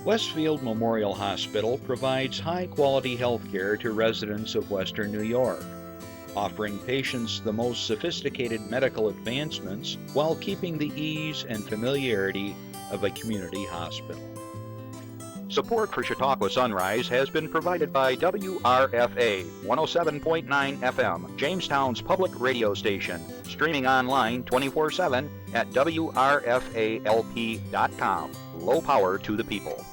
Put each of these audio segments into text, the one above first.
Westfield Memorial Hospital provides high-quality health care to residents of Western New York, offering patients the most sophisticated medical advancements while keeping the ease and familiarity of a community hospital. Support for Chautauqua Sunrise has been provided by WRFA 107.9 FM, Jamestown's public radio station, streaming online 24/7 at WRFALP.com. Low power to the people.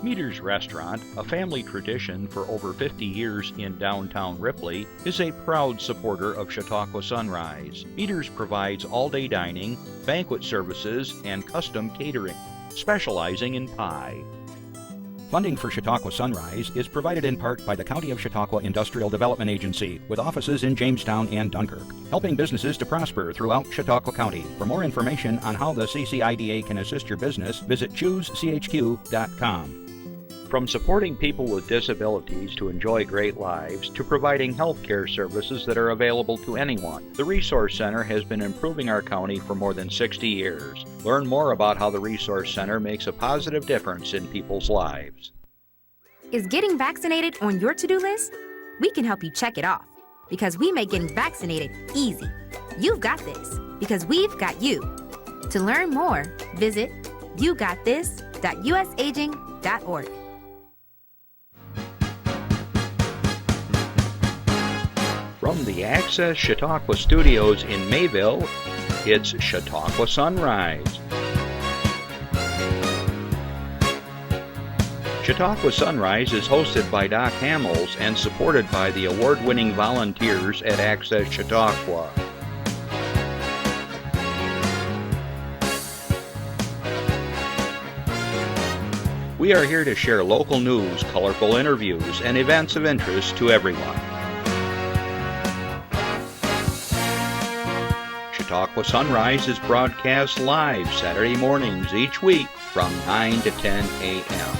Meter's Restaurant, a family tradition for over 50 years in downtown Ripley, is a proud supporter of Chautauqua Sunrise. Meter's provides all-day dining, banquet services, and custom catering, specializing in pie. Funding for Chautauqua Sunrise is provided in part by the County of Chautauqua Industrial Development Agency, with offices in Jamestown and Dunkirk, helping businesses to prosper throughout Chautauqua County. For more information on how the CCIDA can assist your business, visit choosechq.com. From supporting people with disabilities to enjoy great lives, to providing health care services that are available to anyone, the Resource Center has been improving our county for more than 60 years. Learn more about how the Resource Center makes a positive difference in people's lives. Is getting vaccinated on your to-do list? We can help you check it off, because we make getting vaccinated easy. You've got this, because we've got you. To learn more, visit yougotthis.usaging.org. From the Access Chautauqua Studios in Mayville, it's Chautauqua Sunrise. Chautauqua Sunrise is hosted by Doc Hamels and supported by the award-winning volunteers at Access Chautauqua. We are here to share local news, colorful interviews, and events of interest to everyone. Chautauqua Sunrise is broadcast live Saturday mornings each week from 9 to 10 a.m.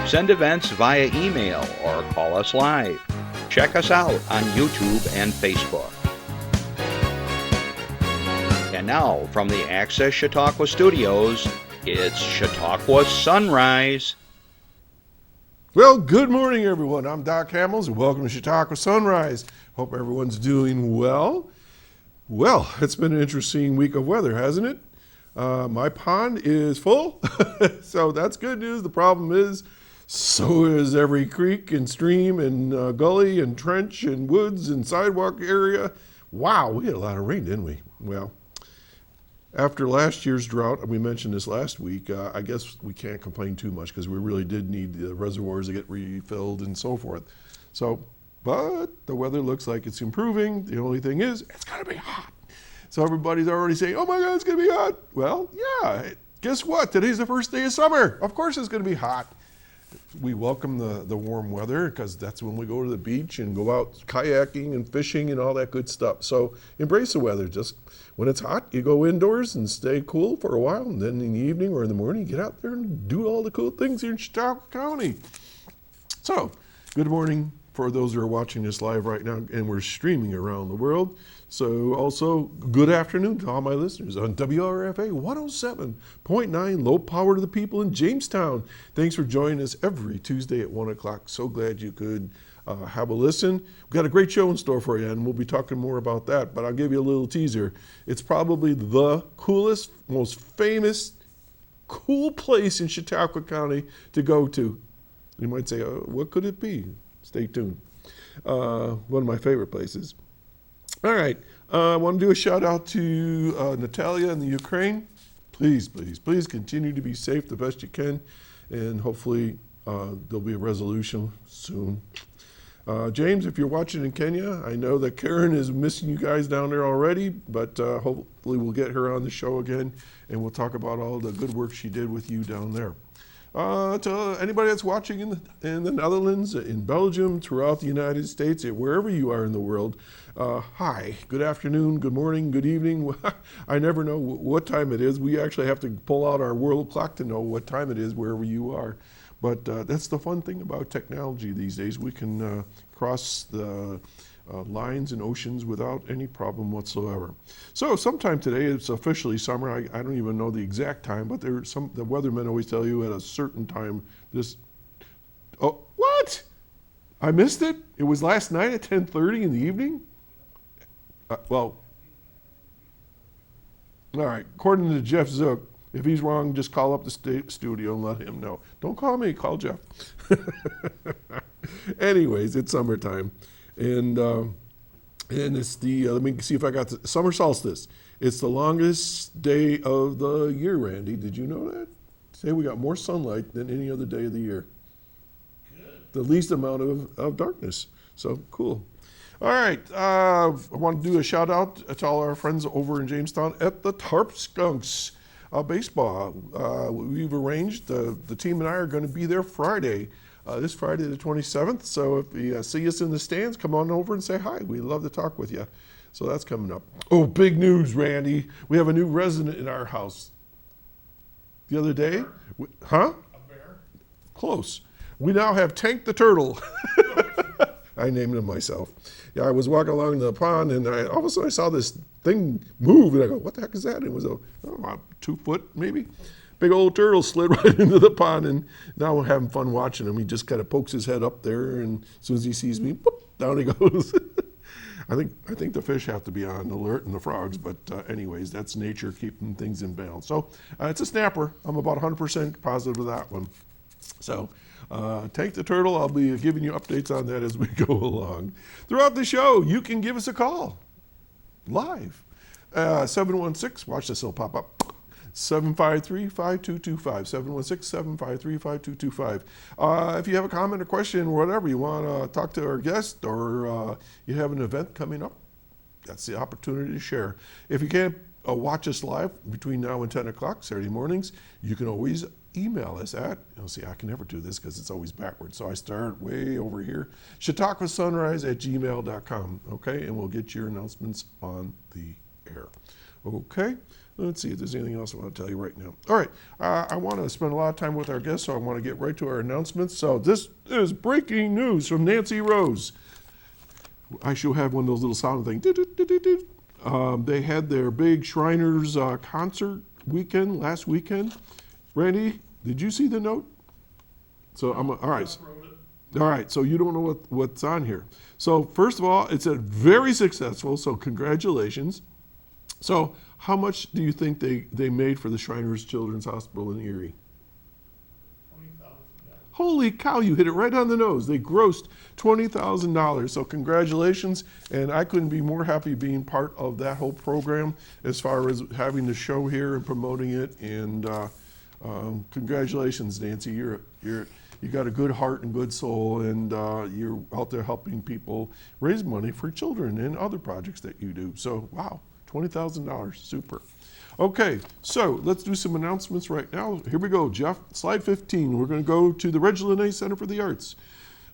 Send events via email or call us live. Check us out on YouTube and Facebook. And now, from the Access Chautauqua Studios, it's Chautauqua Sunrise. Well, good morning, everyone. I'm Doc Hamels, and welcome to Chautauqua Sunrise. Hope everyone's doing well. Well, it's been an interesting week of weather, hasn't it? My pond is full, so that's good news. The problem is, so is every creek and stream and gully and trench and woods and sidewalk area. Wow, we had a lot of rain, didn't we? Well, after last year's drought, and we mentioned this last week, I guess we can't complain too much because we really did need the reservoirs to get refilled and so forth. But the weather looks like it's improving. The only thing is, it's gonna be hot. So everybody's already saying, oh my God, it's gonna be hot. Well, yeah, guess what? Today's the first day of summer. Of course it's gonna be hot. We welcome the warm weather because that's when we go to the beach and go out kayaking and fishing and all that good stuff. So embrace the weather. Just when it's hot, you go indoors and stay cool for a while. And then in the evening or in the morning, get out there and do all the cool things here in Chautauqua County. So good morning for those who are watching this live right now, and we're streaming around the world. So also, good afternoon to all my listeners on WRFA 107.9, low power to the people in Jamestown. Thanks for joining us every Tuesday at 1 o'clock. So glad you could have a listen. We've got a great show in store for you, and we'll be talking more about that, but I'll give you a little teaser. It's probably the coolest, most famous, cool place in Chautauqua County to go to. You might say, what could it be? Stay tuned. One of my favorite places. All right, I want to do a shout out to Natalia in the Ukraine. Please, please, please continue to be safe the best you can, and hopefully there'll be a resolution soon. James, if you're watching in Kenya, I know that Karen is missing you guys down there already, but hopefully we'll get her on the show again, and we'll talk about all the good work she did with you down there. To anybody that's watching in the Netherlands, in Belgium, throughout the United States, wherever you are in the world, hi, good afternoon, good morning, good evening. I never know what time it is. We actually have to pull out our world clock to know what time it is wherever you are. But that's the fun thing about technology these days. We can cross the lines and oceans without any problem whatsoever. So sometime today, it's officially summer. I don't even know the exact time, but the weathermen always tell you at a certain time this. Oh, what? I missed it? It was last night at 10:30 in the evening? Well, all right. According to Jeff Zook, if he's wrong, just call up the studio and let him know. Don't call me, call Jeff. Anyways, it's summertime. And it's the, let me see if I got the summer solstice. It's the longest day of the year, Randy. Did you know that? Say we got more sunlight than any other day of the year. The least amount of darkness. So cool. All right. I want to do a shout out to all our friends over in Jamestown at the Tarp Skunks baseball. We've arranged, the team and I are going to be there Friday, this Friday the 27th. So if you see us in the stands, come on over and say hi. We'd love to talk with you. So that's coming up. Oh, big news, Randy. We have a new resident in our house. The other day, huh? A bear? Close. We now have Tank the Turtle. I named him myself. Yeah, I was walking along the pond and all of a sudden I saw this thing move and I go, what the heck is that? And it was about 2 foot maybe. Big old turtle slid right into the pond, and now we're having fun watching him. He just kind of pokes his head up there, and as soon as he sees me, boop, down he goes. I think the fish have to be on alert and the frogs, but anyways, that's nature keeping things in balance. So it's a snapper. I'm about 100% positive of that one. So Tank the Turtle, I'll be giving you updates on that as we go along. Throughout the show, you can give us a call live. 716, watch this, it'll pop up. 753-5225, 716-753-5225. If you have a comment or question or whatever, you want to talk to our guest or you have an event coming up, that's the opportunity to share. If you can't watch us live between now and 10 o'clock Saturday mornings, you can always email us at, see, I can never do this because it's always backwards, so I start way over here, chautauquasunrise@gmail.com, okay, and we'll get your announcements on the air. Okay, let's see if there's anything else I want to tell you right now. All right, I want to spend a lot of time with our guests, so I want to get right to our announcements. So this is breaking news from Nancy Rose. I should have one of those little sound things. They had their big Shriners concert weekend last weekend. Randy, did you see the note? So I'm all right. All right, so you don't know what's on here. So first of all, it's a very successful, so congratulations. So how much do you think they made for the Shriners Children's Hospital in Erie? $20,000. Holy cow, you hit it right on the nose. They grossed $20,000. So congratulations, and I couldn't be more happy being part of that whole program as far as having the show here and promoting it. And congratulations, Nancy. You got a good heart and good soul, and you're out there helping people raise money for children and other projects that you do. So wow, $20,000, super. Okay, so let's do some announcements right now. Here we go, Jeff. Slide 15. We're going to go to the Reg Lene Center for the Arts.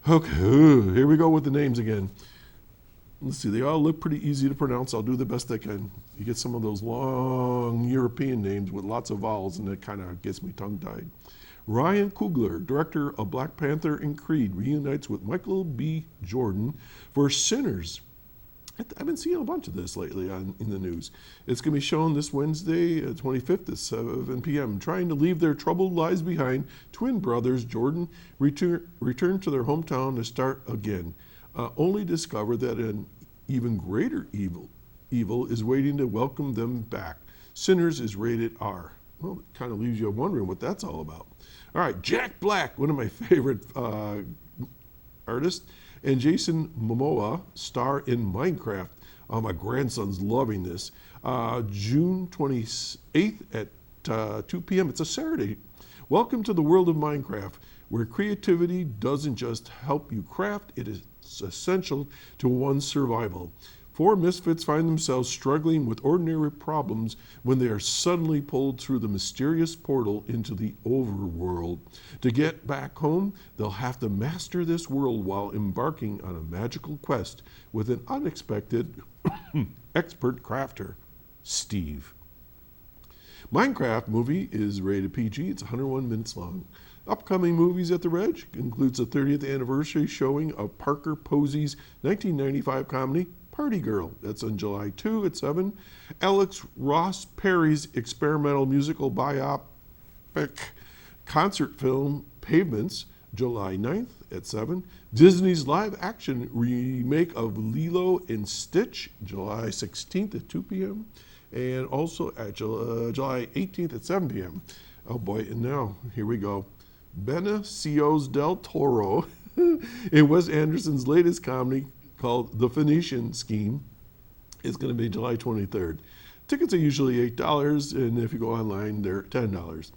Okay, here we go with the names again. Let's see, they all look pretty easy to pronounce. I'll do the best I can. You get some of those long European names with lots of vowels, and it kind of gets me tongue-tied. Ryan Coogler, director of Black Panther and Creed, reunites with Michael B. Jordan for Sinners. I've been seeing a bunch of this lately in the news. It's going to be shown this Wednesday, 25th at 7 p.m. Trying to leave their troubled lives behind, twin brothers Jordan return to their hometown to start again. Only discover that an even greater evil is waiting to welcome them back. Sinners is rated R. Well, it kind of leaves you wondering what that's all about. All right, Jack Black, one of my favorite artists, and Jason Momoa star in Minecraft. Oh, my grandson's loving this. June 28th at 2 p.m. It's a Saturday. Welcome to the world of Minecraft, where creativity doesn't just help you craft, it is essential to one's survival. 4 misfits find themselves struggling with ordinary problems when they are suddenly pulled through the mysterious portal into the overworld. To get back home, they'll have to master this world while embarking on a magical quest with an unexpected expert crafter, Steve. Minecraft movie is rated PG. It's 101 minutes long. Upcoming movies at the Reg includes the 30th anniversary showing of Parker Posey's 1995 comedy Party Girl. That's on July 2 at 7. Alex Ross Perry's experimental musical biopic concert film Pavements, July 9th at 7. Disney's live-action remake of Lilo and Stitch, July 16th at 2 p.m. And also at July 18th at 7 p.m. Oh boy, and now, here we go. Benicio del Toro in Wes Anderson's latest comedy called The Phoenician Scheme is going to be July 23rd. Tickets are usually $8, and if you go online, they're $10.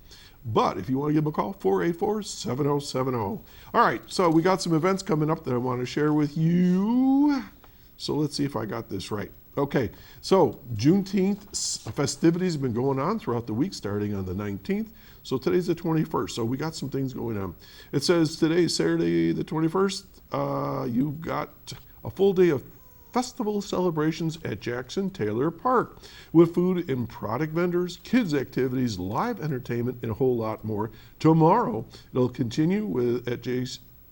But if you want to give them a call, 484-7070. All right, so we got some events coming up that I want to share with you. So let's see if I got this right. Okay, so Juneteenth festivities have been going on throughout the week, starting on the 19th. So today's the 21st, so we got some things going on. It says today, Saturday the 21st, you've got a full day of festival celebrations at Jackson Taylor Park with food and product vendors, kids activities, live entertainment, and a whole lot more. Tomorrow, it'll continue at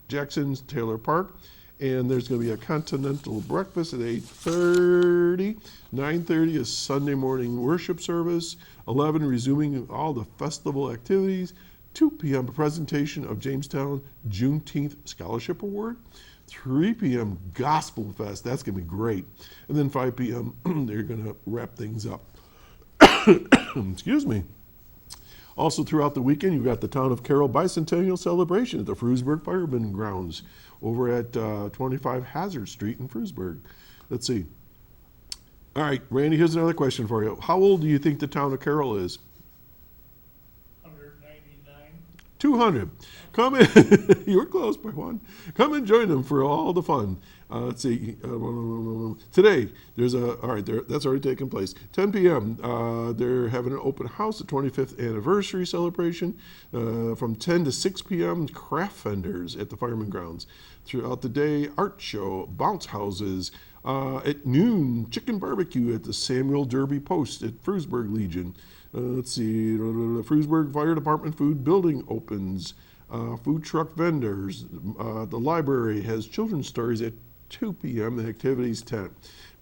Jackson Taylor Park, and there's going to be a continental breakfast at 8:30. 9:30 is Sunday morning worship service. 11 resuming all the festival activities. 2 p.m. a presentation of Jamestown Juneteenth Scholarship Award. 3 p.m. Gospel Fest. That's going to be great. And then 5 p.m. they're going to wrap things up. Excuse me. Also throughout the weekend, you've got the Town of Carroll Bicentennial Celebration at the Frewsburg Fireman Grounds over at 25 Hazard Street in Frewsburg. Let's see. All right, Randy, here's another question for you. How old do you think the Town of Carroll is? 199. 200. Come in. You were close by one. Come and join them for all the fun. Let's see. Today, that's already taken place. 10 p.m., they're having an open house, the 25th anniversary celebration. From 10 to 6 p.m., craft vendors at the Fireman Grounds. Throughout the day, art show, bounce houses. At noon, chicken barbecue at the Samuel Derby Post at Frewsburg Legion. Let's see. The Frewsburg Fire Department food building opens. Food truck vendors. The library has children's stories at 2 p.m. and activities 10.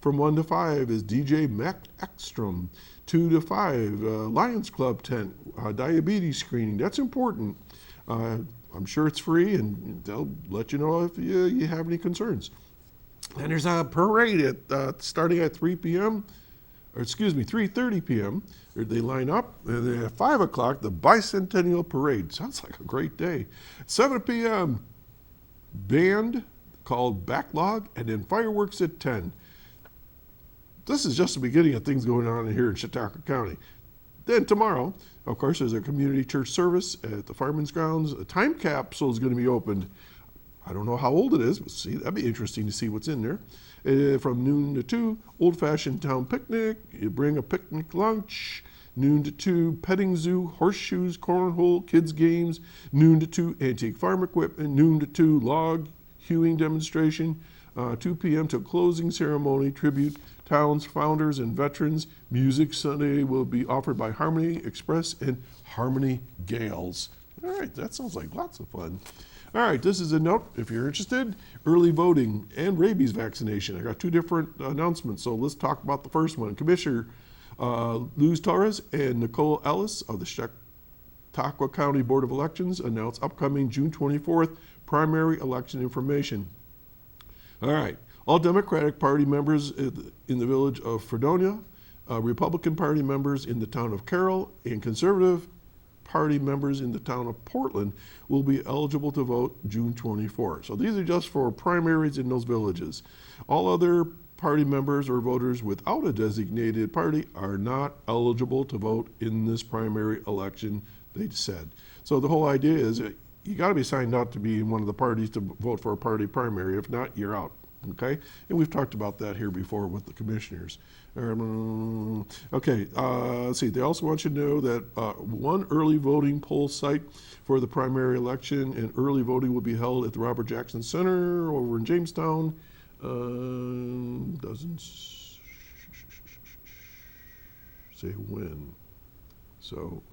From 1 to 5 is DJ Mac Ekstrom. 2 to 5, Lions Club tent, diabetes screening. That's important. I'm sure it's free, and they'll let you know if you have any concerns. And there's a parade starting at 3 p.m. 3:30 p.m. They line up, and then at 5 o'clock, the Bicentennial Parade. Sounds like a great day. 7 p.m., band called Backlog, and then fireworks at 10. This is just the beginning of things going on here in Chautauqua County. Then tomorrow, of course, there's a community church service at the Fireman's Grounds. A time capsule is going to be opened. I don't know how old it is, but see, that'd be interesting to see what's in there. From noon to 2, old-fashioned town picnic. You bring a picnic lunch. Noon to 2, petting zoo, horseshoes, cornhole, kids games. Noon to 2, antique farm equipment. Noon to 2, log hewing demonstration. 2 p.m. to closing ceremony, tribute town's founders and veterans. Music Sunday will be offered by Harmony Express and Harmony Gales. All right, that sounds like lots of fun. All right, this is a note, if you're interested, early voting and rabies vaccination. I got two different announcements, so let's talk about the first one. Commissioner Luz Torres and Nicole Ellis of the Chautauqua County Board of Elections announced upcoming June 24th primary election information. All right, all Democratic Party members in the village of Fredonia, Republican Party members in the town of Carroll, and Conservative Party members in the town of Portland will be eligible to vote June 24. So these are just for primaries in those villages. All other party members or voters without a designated party are not eligible to vote in this primary election, they said. So the whole idea is that you got to be signed up to be in one of the parties to vote for a party primary. If not, you're out. Okay, and we've talked about that here before with the commissioners. Okay, let's see. They also want you to know that one early voting poll site for the primary election and early voting will be held at the Robert Jackson Center over in Jamestown. Doesn't say when. So,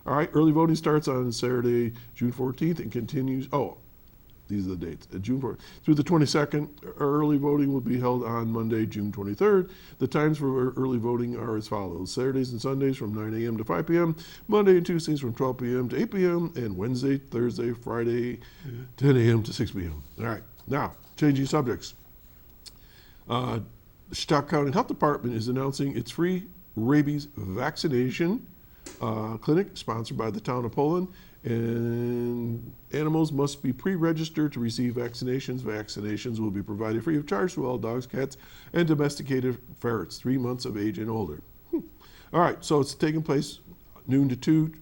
All right, early voting starts on Saturday, June 14th and continues, these are the dates, June 4th through the 22nd. Early voting will be held on Monday, June 23rd. The times for early voting are as follows. Saturdays and Sundays from 9 a.m. to 5 p.m., Monday and Tuesdays from 12 p.m. to 8 p.m., and Wednesday, Thursday, Friday, 10 a.m. to 6 p.m. All right, now, changing subjects. The Chautauqua County Health Department is announcing its free rabies vaccination clinic sponsored by the town of Poland, and animals must be pre-registered to receive vaccinations. Vaccinations will be provided free of charge to all dogs, cats, and domesticated ferrets 3 months of age and older. All right, so it's taking place noon to 2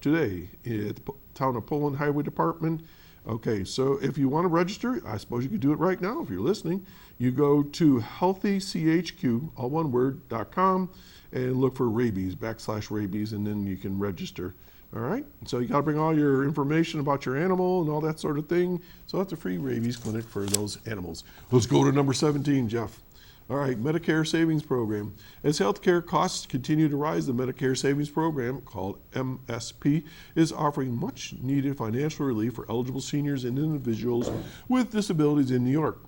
today at the town of Poland Highway Department. Okay, so if you want to register, I suppose you could do it right now if you're listening. You go to healthychq, all one word, .com, and look for rabies, /rabies, and then you can register. All right, so you got to bring all your information about your animal and all that sort of thing. So that's a free rabies clinic for those animals. Let's go to number 17, Jeff. All right, Medicare Savings Program. As healthcare costs continue to rise, the Medicare Savings Program, called MSP, is offering much needed financial relief for eligible seniors and individuals with disabilities in New York.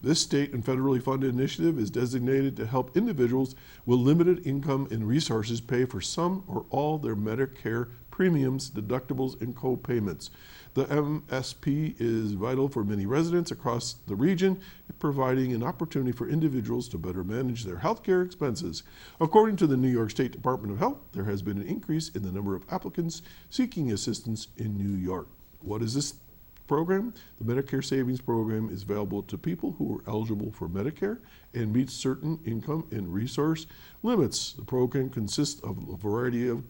This state and federally funded initiative is designated to help individuals with limited income and resources pay for some or all their Medicare premiums, deductibles, and co-payments. The MSP is vital for many residents across the region, providing an opportunity for individuals to better manage their health care expenses. According to the New York State Department of Health, there has been an increase in the number of applicants seeking assistance in New York. What is this program? The Medicare Savings Program is available to people who are eligible for Medicare and meet certain income and resource limits. The program consists of a variety of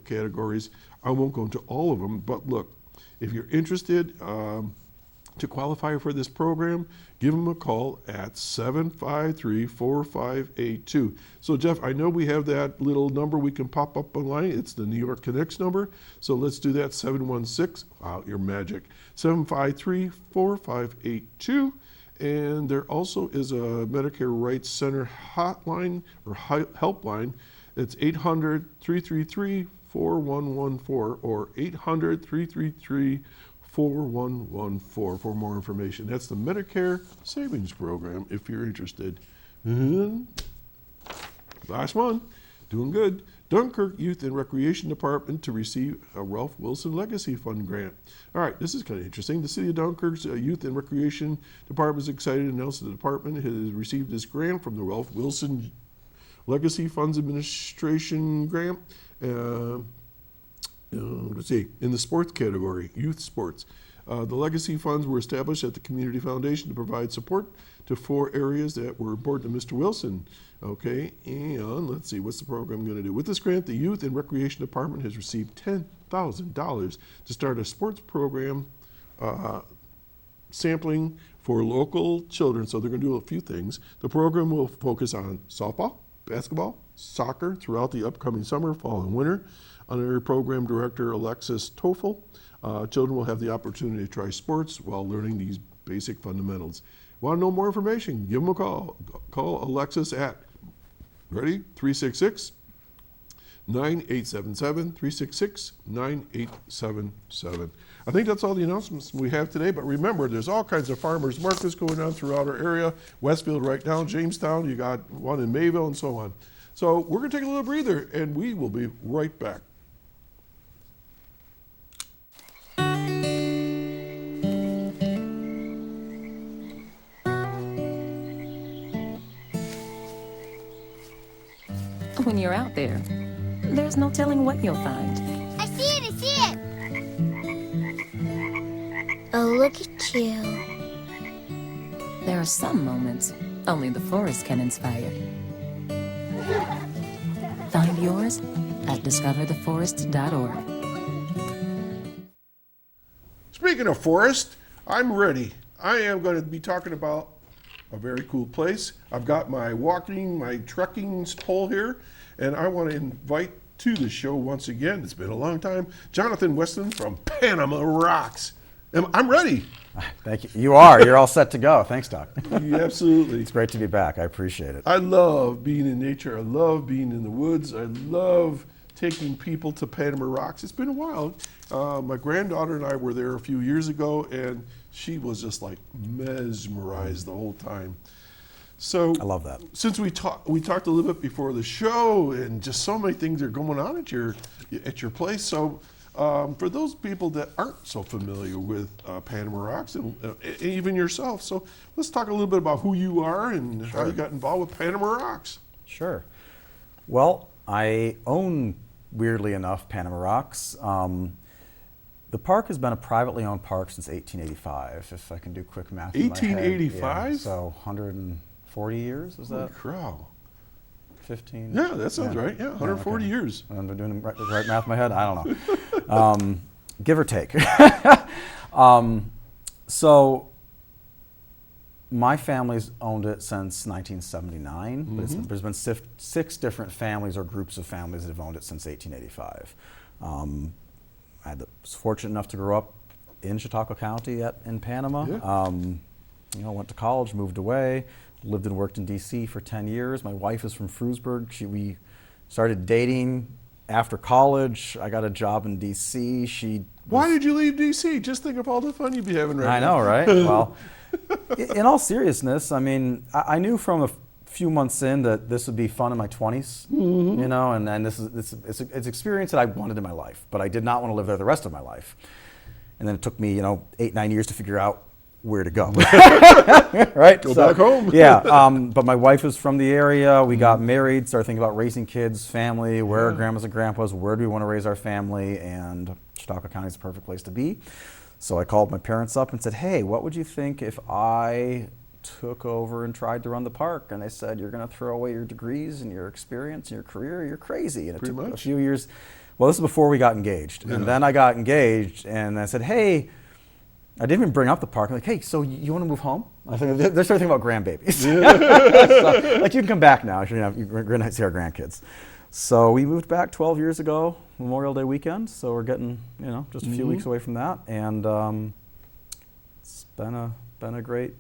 categories. I won't go into all of them, but look, if you're interested to qualify for this program, give them a call at 753-4582. So Jeff, I know we have that little number we can pop up online. It's the New York Connects number. So let's do that, 716, wow, you're magic, 753-4582. And there also is a Medicare Rights Center hotline or helpline. It's 800-333-4114 or 800-333-4114 for more information. That's the Medicare Savings Program if you're interested. Last one, doing good. Dunkirk Youth and Recreation Department to receive a Ralph Wilson Legacy Fund grant. All right, this is kind of interesting. The City of Dunkirk's Youth and Recreation Department is excited to announce that the department has received this grant from the Ralph Wilson Legacy Funds Administration grant. Let's see, in the sports category, youth sports. The legacy funds were established at the Community Foundation to provide support to 4 areas that were important to Mr. Wilson. Okay, and let's see, what's the program going to do? With this grant, the Youth and Recreation Department has received $10,000 to start a sports program sampling for local children. So they're going to do a few things. The program will focus on softball, basketball, soccer throughout the upcoming summer, fall, and winter. Under Program Director Alexis Toffel, children will have the opportunity to try sports while learning these basic fundamentals. Want to know more information? Give them a call. Call Alexis at, ready? 366-9877, 366-9877. I think that's all the announcements we have today, but remember, there's all kinds of farmers markets going on throughout our area. Westfield right now, Jamestown, you got one in Mayville and so on. So we're going to take a little breather, and we will be right back. When you're out there, there's no telling what you'll find. I see it, I see it! Oh, look at you. There are some moments only the forest can inspire. Find yours at discovertheforest.org. Speaking of forest, I'm ready. I am going to be talking about a very cool place. I've got my trekking pole here, and I want to invite to the show once again, it's been a long time, Jonathan Weston from Panama Rocks. I'm ready. Thank you. You are. You're all set to go. Thanks, Doc. Yeah, absolutely. It's great to be back. I appreciate it. I love being in nature. I love being in the woods. I love taking people to Panama Rocks. It's been a while. My granddaughter and I were there a few years ago, and she was just like mesmerized the whole time. So I love that. Since we talked a little bit before the show, and just so many things are going on at your place. So for those people that aren't so familiar with Panama Rocks, and even yourself, so let's talk a little bit about who you are and how you got involved with Panama Rocks. Sure. Well, I own, weirdly enough, Panama Rocks. The park has been a privately owned park since 1885, if I can do quick math in my head. 1885? Yeah, so 140 years, is that? Holy cow. 15? Yeah, that sounds right. Yeah, 140 okay. years. I'm doing the right math in my head? I don't know. Give or take. So my family's owned it since 1979, but there's been six different families or groups of families that have owned it since 1885. I was fortunate enough to grow up in Chautauqua County in Panama. Yeah. Went to college, moved away, lived and worked in D.C. for 10 years. My wife is from Frewsburg. We started dating after college. I got a job in D.C. Why did you leave D.C.? Just think of all the fun you'd be having right now. I know, right? Well, in all seriousness, I mean, I knew from a few months in that this would be fun in my 20s, and it's an experience that I wanted in my life, but I did not want to live there the rest of my life. And then it took me, 8-9 years to figure out where to go. Right? Go back home. Yeah, but my wife is from the area. We got married, started thinking about raising kids, family, where are grandmas and grandpas, where do we want to raise our family, and Chautauqua County is the perfect place to be. So I called my parents up and said, hey, what would you think if I took over and tried to run the park? And they said, you're going to throw away your degrees and your experience and your career, you're crazy. And it took a few years. Well, this is before we got engaged. Yeah. And then I got engaged and I said, hey, I didn't even bring up the park. I'm like, hey, so you want to move home? I think they're starting thinking about grandbabies. So, like, you can come back now. You're going to see our grandkids. So we moved back 12 years ago, Memorial Day weekend. So we're getting, just a few weeks away from that. And it's been a great,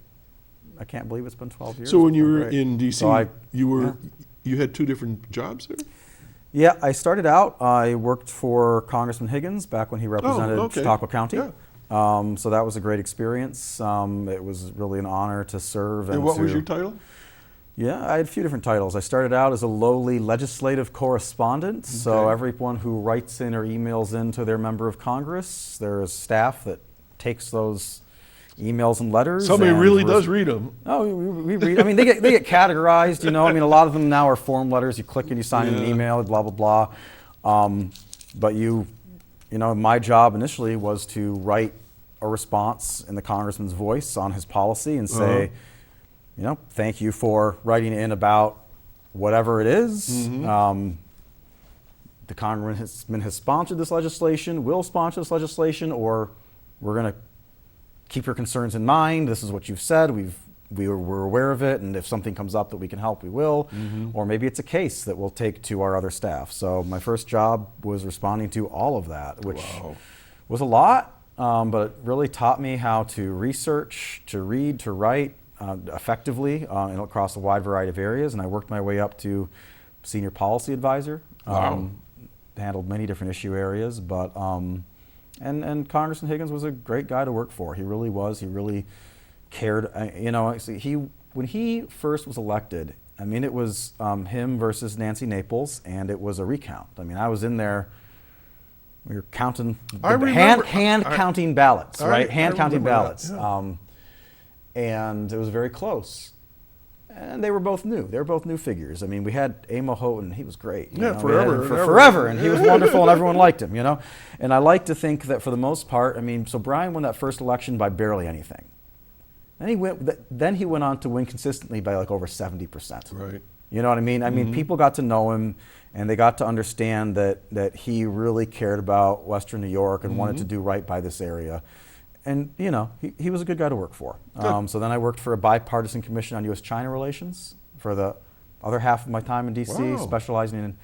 I can't believe it's been 12 years. So when you were in D.C., so you had two different jobs there? Yeah, I started out, I worked for Congressman Higgins back when he represented Chautauqua County. Yeah. So that was a great experience. It was really an honor to serve. And what was your title? Yeah, I had a few different titles. I started out as a lowly legislative correspondent. Okay. So everyone who writes in or emails in to their member of Congress, there is staff that takes those emails and letters. Somebody really does read them. Oh, we read. I mean, they get categorized. I mean, a lot of them now are form letters. You click and you sign an email, blah blah blah. But my job initially was to write a response in the congressman's voice on his policy and say, thank you for writing in about whatever it is. The congressman has sponsored this legislation, will sponsor this legislation, or we're going to keep your concerns in mind. This is what you've said. We're aware of it, and if something comes up that we can help, we will. Or maybe it's a case that we'll take to our other staff. So my first job was responding to all of that, which was a lot, but it really taught me how to research, to read, to write effectively across a wide variety of areas. And I worked my way up to senior policy advisor. Handled many different issue areas, but and Congressman Higgins was a great guy to work for. He really was. He really cared. When he first was elected, I mean, it was him versus Nancy Naples, and it was a recount. I mean, I was in there. We were counting, counting ballots, right? Hand counting ballots, and it was very close. And they were both new. They were both new figures. I mean, we had Amo Houghton. He was great. Forever. And he was wonderful, and everyone liked him, And I like to think that for the most part, I mean, so Brian won that first election by barely anything. Then he went on to win consistently by like over 70%. Right. You know what I mean? I mean, people got to know him, and they got to understand that he really cared about Western New York and wanted to do right by this area. And, he was a good guy to work for. So then I worked for a bipartisan commission on U.S.-China relations for the other half of my time in D.C., specializing in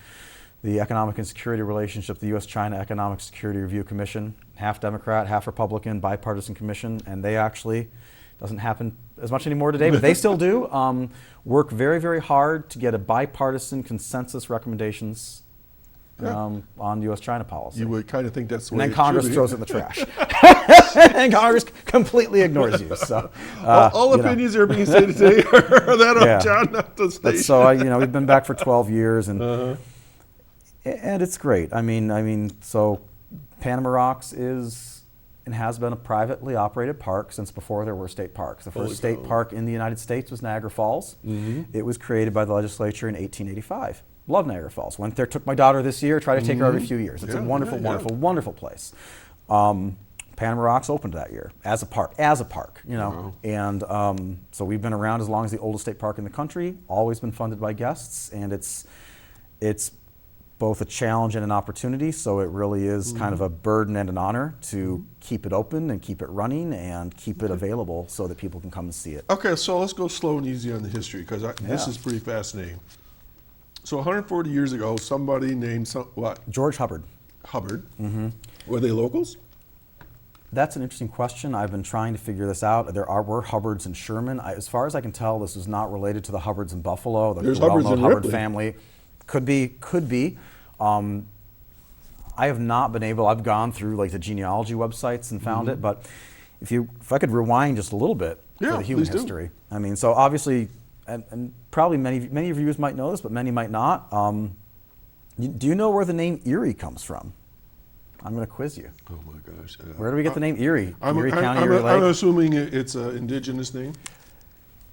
the economic and security relationship, the U.S.-China Economic Security Review Commission, half Democrat, half Republican, bipartisan commission, and they actually, doesn't happen as much anymore today, but they still do, work very, very hard to get a bipartisan consensus recommendations on U.S.-China policy. You would kind of think that's the And way then it Congress should be. throws it in the trash. And Congress completely ignores you. So all you know. opinions are being stated today are that Yeah. of John, not the But station. so we've been back for 12 years, and it's great. I mean, so Panama Rocks is and has been a privately operated park since before there were state parks. The first state park in the United States was Niagara Falls. It was created by the legislature in 1885. Love Niagara Falls. Went there, took my daughter this year, try to take her every few years. It's a wonderful, wonderful place. Panama Rocks opened that year as a park, you know. And so we've been around as long as the oldest state park in the country, always been funded by guests, and it's both a challenge and an opportunity, so it really is kind of a burden and an honor to keep it open and keep it running and keep it available so that people can come and see it. Okay, so let's go slow and easy on the history, because this is pretty fascinating. So 140 years ago, somebody named what? George Hubbard. Hubbard. Were they locals? That's an interesting question. I've been trying to figure this out. Were Hubbards in Sherman. As far as I can tell, this is not related to the Hubbards in Buffalo, the There's Hubbards well-known in Hubbard Ripley. family. Could be. I have not been able. I've gone through like the genealogy websites and found it, but if I could rewind just a little bit for the human please do. history. I mean, so obviously, and probably many of you might know this, but many might not. Do you know where the name Erie comes from? I'm going to quiz you. Oh my gosh. Where do we get the name Erie? Erie County, I'm Erie Lake? assuming it's an indigenous name.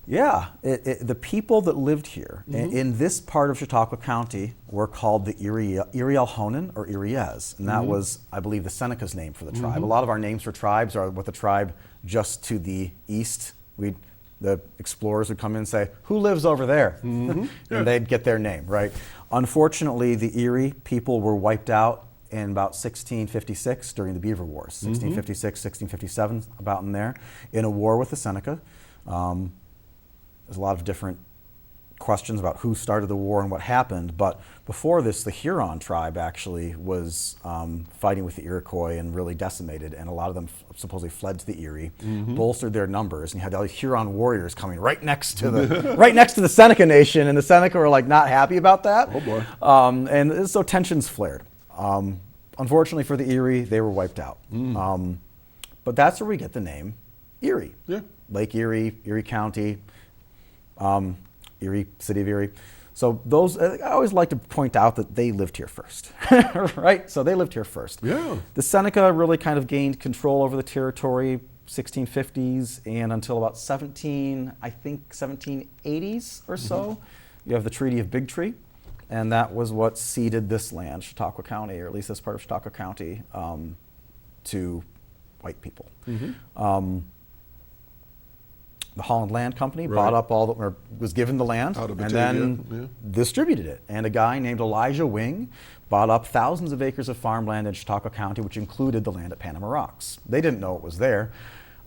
Yeah, the people that lived here in this part of Chautauqua County were called the Erie-Elhonan or Eries, and that was, I believe, the Seneca's name for the tribe. A lot of our names for tribes are with the tribe just to the east. The explorers would come in and say, "Who lives over there?" And they'd get their name, right? Unfortunately, the Erie people were wiped out in about 1656 during the Beaver Wars, 1656, 1657, about in there, in a war with the Seneca. There's a lot of different questions about who started the war and what happened, but before this, the Huron tribe actually was fighting with the Iroquois and really decimated, and a lot of them supposedly fled to the Erie, bolstered their numbers, and you had all these Huron warriors coming right next to the Seneca Nation, and the Seneca were like not happy about that. Oh boy. And so tensions flared. Unfortunately for the Erie, they were wiped out. But that's where we get the name Erie. Yeah. Lake Erie, Erie County, Erie, City of Erie. So those, I always like to point out that they lived here first, right? So they lived here first. Yeah. The Seneca really kind of gained control over the territory 1650s and until about 1780s or so. You have the Treaty of Big Tree, and that was what ceded this land, Chautauqua County, or at least this part of Chautauqua County, to white people. The Holland Land Company bought up was given the land Out of and Batavia, then distributed it. And a guy named Elijah Wing bought up thousands of acres of farmland in Chautauqua County, which included the land at Panama Rocks. They didn't know it was there.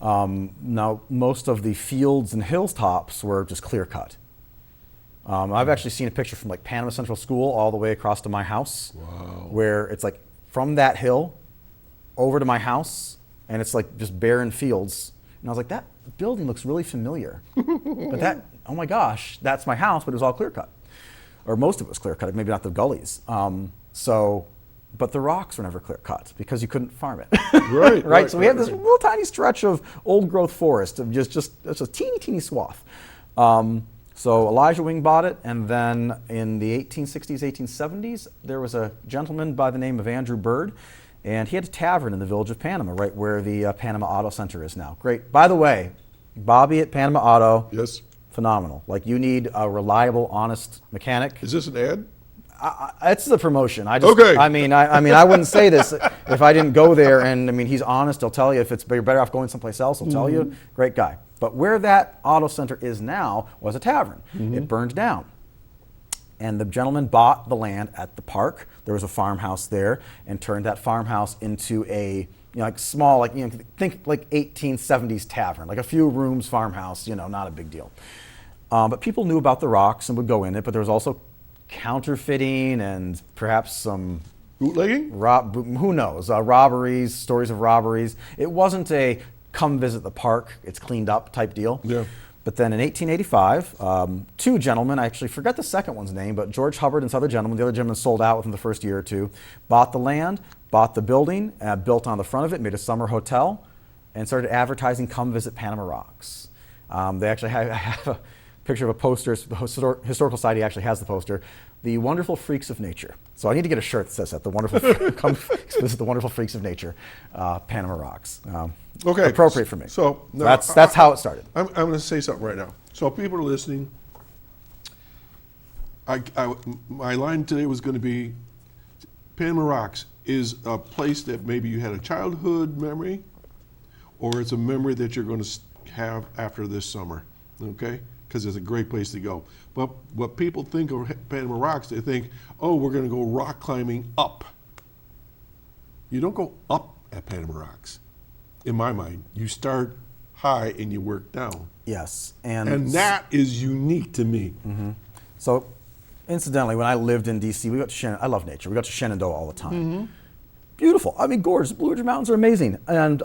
Now, most of the fields and hilltops were just clear cut. I've actually seen a picture from like Panama Central School all the way across to my house, where it's like from that hill over to my house, and it's like just barren fields. And I was like, that building looks really familiar. But oh my gosh, that's my house, but it was all clear cut. Or most of it was clear cut, maybe not the gullies. But the rocks were never clear cut because you couldn't farm it. Right. So we have this little tiny stretch of old growth forest of just a teeny swath. So Elijah Wing bought it, and then in the 1860s, 1870s, there was a gentleman by the name of Andrew Bird, and he had a tavern in the village of Panama, right where the Panama Auto Center is now. Great. By the way, Bobby at Panama Auto, Yes. phenomenal. Like, you need a reliable, honest mechanic. Is this an ad? It's the promotion. Okay. I mean, I wouldn't say this if I didn't go there. And I mean, he's honest. He'll tell you if you're better off going someplace else. He'll tell you. Great guy. But where that auto center is now was a tavern. It burned down. And the gentleman bought the land at the park. There was a farmhouse there, and turned that farmhouse into a like small, think like 1870s tavern, like a few rooms farmhouse. Not a big deal. But people knew about the rocks and would go in it. But there was also counterfeiting and perhaps some Bootlegging? who knows, robberies, stories of robberies. It wasn't a come visit the park, it's cleaned up type deal. Yeah. But then in 1885, two gentlemen, I actually forget the second one's name, but George Hubbard and this other gentleman, the other gentleman sold out within the first year or two, bought the land, bought the building, built on the front of it, made a summer hotel, and started advertising, come visit Panama Rocks. They actually have a picture of a poster. The Historical Society actually has the poster, The Wonderful Freaks of Nature. So I need to get a shirt that says that, come visit the Wonderful Freaks of Nature, Panama Rocks. Okay. Appropriate for me. So now, that's how it started. I'm going to say something right now. So people are listening. My line today was going to be, Panama Rocks is a place that maybe you had a childhood memory, or it's a memory that you're going to have after this summer, okay? Because it's a great place to go. But what people think of Panama Rocks, they think, oh, we're going to go rock climbing up. You don't go up at Panama Rocks. In my mind, you start high and you work down. Yes. And that is unique to me. Mm-hmm. So, incidentally, when I lived in D.C., we got to Shenandoah. I love nature. We got to Shenandoah all the time. Mm-hmm. Beautiful. I mean, gorgeous. Blue Ridge Mountains are amazing. And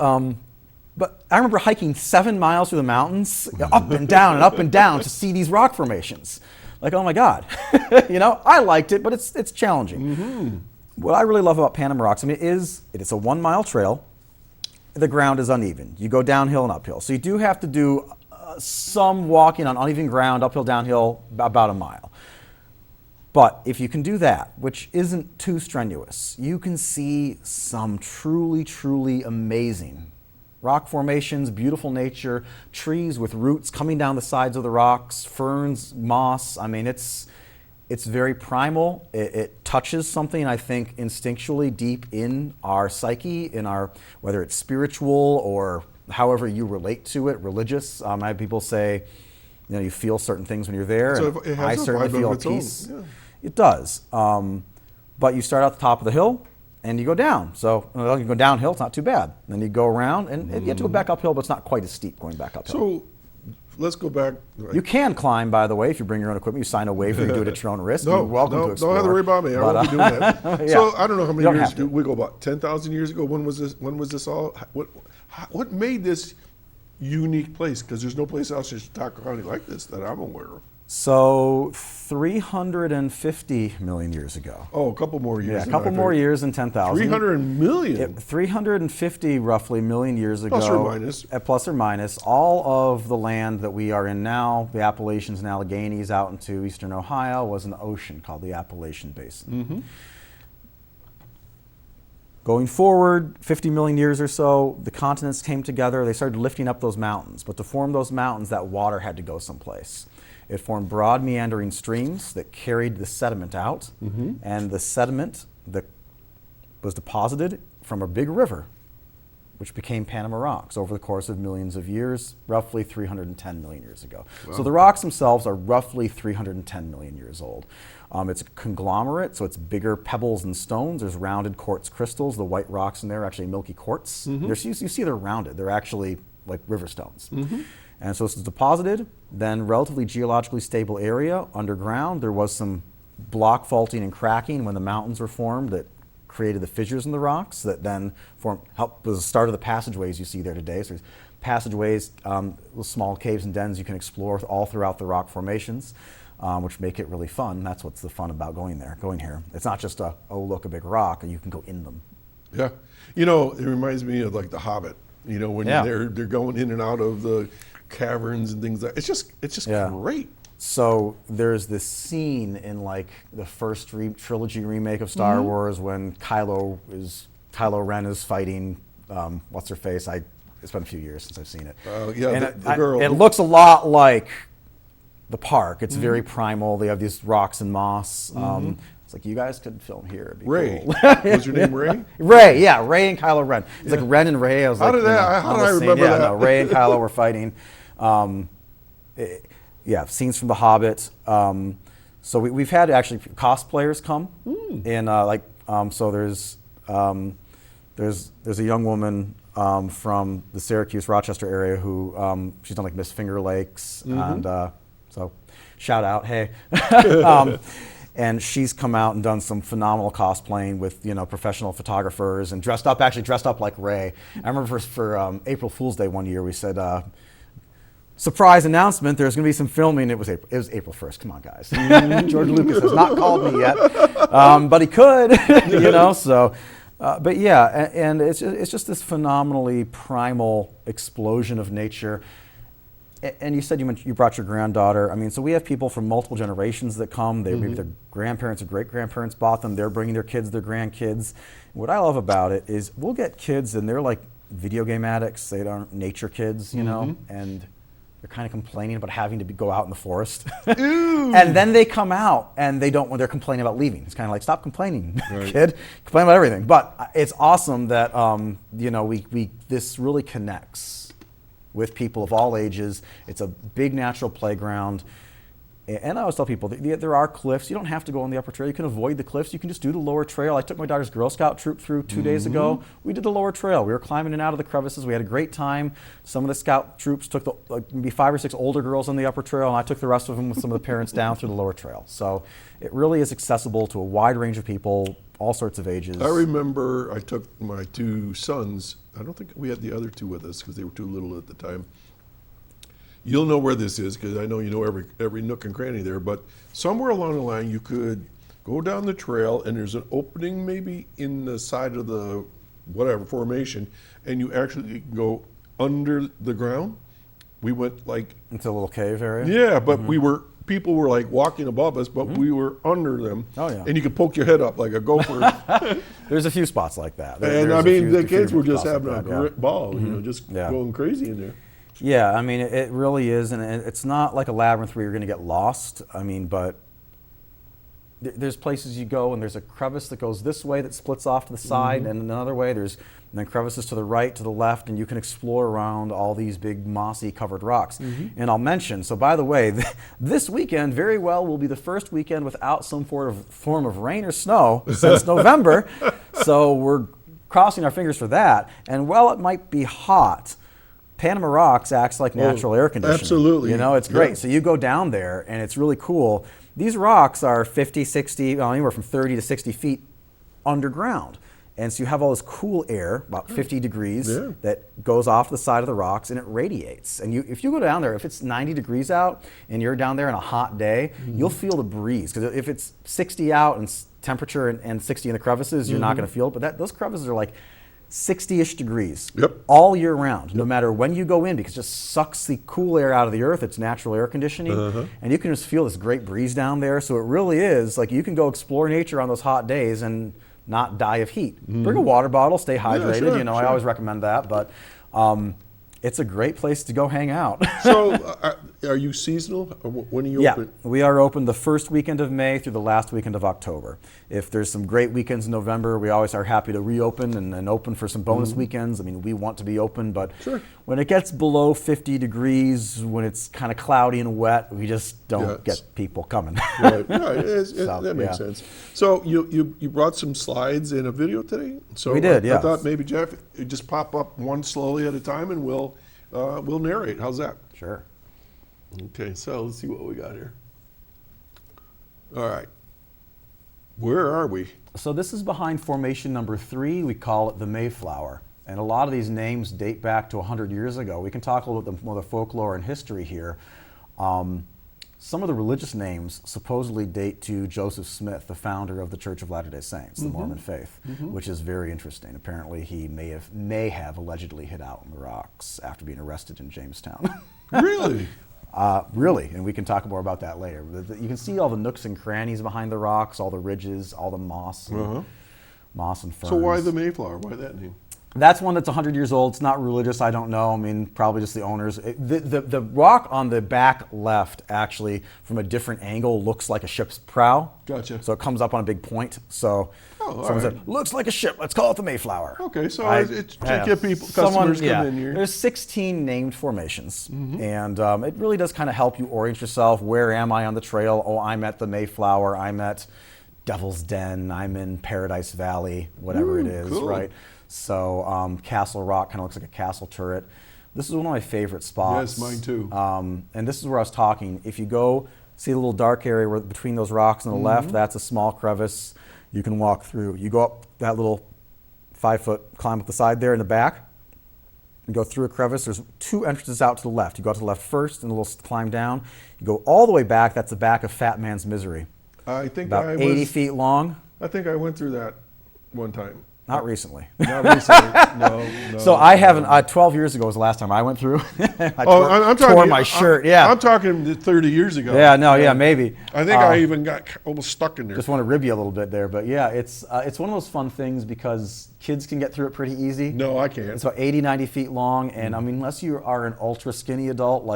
but I remember hiking 7 miles through the mountains, up and down to see these rock formations. Like, oh my God. I liked it, but it's challenging. Mm-hmm. What I really love about Panama Rocks, I mean, it's a 1 mile trail. The ground is uneven. You go downhill and uphill. So you do have to do some walking on uneven ground, uphill, downhill, about a mile. But if you can do that, which isn't too strenuous, you can see some truly, truly amazing rock formations, beautiful nature, trees with roots coming down the sides of the rocks, ferns, moss. I mean, it's very primal. It touches something, I think, instinctually deep in our psyche, in our, whether it's spiritual or however you relate to it, religious. I have people say, you feel certain things when you're there. So and it has I a certainly vibe feel of its peace. own. Yeah. It does. But you start at the top of the hill and you go down. So you go downhill, it's not too bad. Then you go around and you have to go back uphill, but it's not quite as steep going back uphill. So let's go back. You can climb, by the way, if you bring your own equipment. You sign a waiver, you do it at your own risk. No, You're welcome to explore. don't have to worry about me. I won't be doing that. Yeah. So I don't know how many You don't years have to. ago. We go about 10,000 years ago. When was this all? What made this unique place? Because there's no place else in Chautauqua County like this that I'm aware of. So 350 million years ago. Oh, a couple more years. Yeah, a couple more years than 10,000. 300 million. 350 roughly million years ago. Plus or minus. Plus or minus. All of the land that we are in now, the Appalachians and Alleghenies out into eastern Ohio, was an ocean called the Appalachian Basin. Mm-hmm. Going forward, 50 million years or so, the continents came together. They started lifting up those mountains. But to form those mountains, that water had to go someplace. It formed broad meandering streams that carried the sediment out, and the sediment that was deposited from a big river, which became Panama Rocks over the course of millions of years, roughly 310 million years ago. Wow. So the rocks themselves are roughly 310 million years old. It's a conglomerate, so it's bigger pebbles and stones. There's rounded quartz crystals. The white rocks in there are actually milky quartz. You see they're rounded. They're actually like river stones. And so this is deposited, then relatively geologically stable area underground. There was some block faulting and cracking when the mountains were formed that created the fissures in the rocks that then was the start of the passageways you see there today. So there's passageways with small caves and dens you can explore all throughout the rock formations, which make it really fun. That's what's the fun about going here. It's not just a big rock, and you can go in them. Yeah. It reminds me of like The Hobbit. When they're going in and out of the caverns and things like that. It's just great. So there's this scene in like the first trilogy remake of Star Wars when Kylo Ren is fighting what's her face. It's been a few years since I've seen it. The girl. It looks a lot like the park. It's very primal. They have these rocks and moss. It's like, you guys could film here. It'd be Ray. cool. Was your name Ray? Ray, yeah. Ray and Kylo Ren. It's like Ren and Ray. I was how did I remember that? No, Ray and Kylo were fighting. Scenes from The Hobbit. So we've had actually cosplayers come. So there's a young woman from the Syracuse, Rochester area who she's done like Miss Finger Lakes. And so shout out, hey. And she's come out and done some phenomenal cosplaying with professional photographers and dressed up like Ray. I remember for April Fool's Day one year we said surprise announcement, there's going to be some filming. It was April 1st. Come on, guys. George Lucas has not called me yet, but he could, so. But yeah, and it's just this phenomenally primal explosion of nature. And you said you brought your granddaughter. I mean, so we have people from multiple generations that come. Maybe their grandparents or great-grandparents bought them. They're bringing their kids, their grandkids. What I love about it is we'll get kids and they're like video game addicts. They aren't nature kids, and they're kind of complaining about having to go out in the forest. And then they come out and they don't when they're complaining about leaving. It's kind of like, stop complaining, kid. Complain about everything. But it's awesome that this really connects with people of all ages. It's a big natural playground. And I always tell people that there are cliffs. You don't have to go on the upper trail. You can avoid the cliffs. You can just do the lower trail. I took my daughter's Girl Scout troop through 2 days ago. We did the lower trail. We were climbing in and out of the crevices. We had a great time. Some of the scout troops took maybe 5 or 6 older girls on the upper trail, and I took the rest of them with some of the parents down through the lower trail. So it really is accessible to a wide range of people, all sorts of ages. I remember I took my 2 sons. I don't think we had the other 2 with us because they were too little at the time. You'll know where this is because I know you know every nook and cranny there, but somewhere along the line you could go down the trail and there's an opening maybe in the side of the whatever formation, and you actually can go under the ground. We went like into a little cave area? Yeah, but people were like walking above us, but we were under them. Oh, yeah. And you could poke your head up like a gopher. There's a few spots like that. And I mean, the kids were just having a great ball, just Yeah. going crazy in there. Yeah, I mean, it really is, and it's not like a labyrinth where you're going to get lost. I mean, but there's places you go, and there's a crevice that goes this way that splits off to the side, and another way there's then crevices to the right, to the left, and you can explore around all these big mossy covered rocks. And I'll mention, so by the way, this weekend very well will be the first weekend without some form of rain or snow since November. So we're crossing our fingers for that. And while it might be hot, Panama Rocks acts like natural air conditioning. Absolutely. It's great. Yeah. So you go down there, and it's really cool. These rocks are 50, 60, anywhere from 30 to 60 feet underground. And so you have all this cool air, about 50 degrees, that goes off the side of the rocks, and it radiates. And if you go down there, if it's 90 degrees out, and you're down there on a hot day, you'll feel the breeze. Because if it's 60 out and temperature and 60 in the crevices, you're not going to feel it. But those crevices are like 60-ish degrees all year round, no matter when you go in, because it just sucks the cool air out of the earth. It's natural air conditioning, and you can just feel this great breeze down there. So it really is like you can go explore nature on those hot days and not die of heat. Bring a water bottle, stay hydrated. I always recommend that, but it's a great place to go hang out. So are you seasonal? When are you open? Yeah, we are open the first weekend of May through the last weekend of October. If there's some great weekends in November, we always are happy to reopen and open for some bonus weekends. I mean, we want to be open, but when it gets below 50 degrees, when it's kind of cloudy and wet, we just don't get people coming. That makes sense. So you brought some slides and a video today? So we did, I thought maybe, Jeff, you just pop up one slowly at a time and we'll narrate. How's that? Sure. Okay, so let's see what we got here. All right. Where are we? So this is behind formation number 3. We call it the Mayflower. And a lot of these names date back to 100 years ago. We can talk a little bit more of the folklore and history here. Some of the religious names supposedly date to Joseph Smith, the founder of the Church of Latter-day Saints, the Mormon faith, which is very interesting. Apparently he may have allegedly hid out in the rocks after being arrested in Jamestown. Really? Really, and we can talk more about that later. You can see all the nooks and crannies behind the rocks, all the ridges, all the moss and ferns. So why the Mayflower? Why that name? That's one that's 100 years old. It's not religious, I don't know. I mean, probably just the owners. The rock on the back left, actually, from a different angle, looks like a ship's prow. Gotcha. So it comes up on a big point. So someone said, looks like a ship, let's call it the Mayflower. Okay, so it's to get customers come in here. There's 16 named formations, and it really does kind of help you orient yourself. Where am I on the trail? Oh, I'm at the Mayflower. I'm at Devil's Den. I'm in Paradise Valley, whatever it is, cool. right? So Castle Rock kind of looks like a castle turret. This is one of my favorite spots. Yes, mine too. And this is where I was talking. If you go see the little dark area between those rocks on the left, that's a small crevice you can walk through. You go up that little 5-foot climb up the side there in the back, and go through a crevice. There's 2 entrances out to the left. You go out to the left first and a little climb down. You go all the way back. That's the back of Fat Man's Misery. I think About 80 feet long. I think I went through that one time. Not recently. Not recently. No. So I haven't. 12 years ago was the last time I went through. I'm talking. Tore my shirt. I'm talking 30 years ago. Yeah. No. Yeah. Maybe. I think I even got almost stuck in there. Just want to rib you a little bit there, but yeah, it's one of those fun things because kids can get through it pretty easy. No, I can't. It's about 80, 90 feet long, and I mean, unless you are an ultra skinny adult,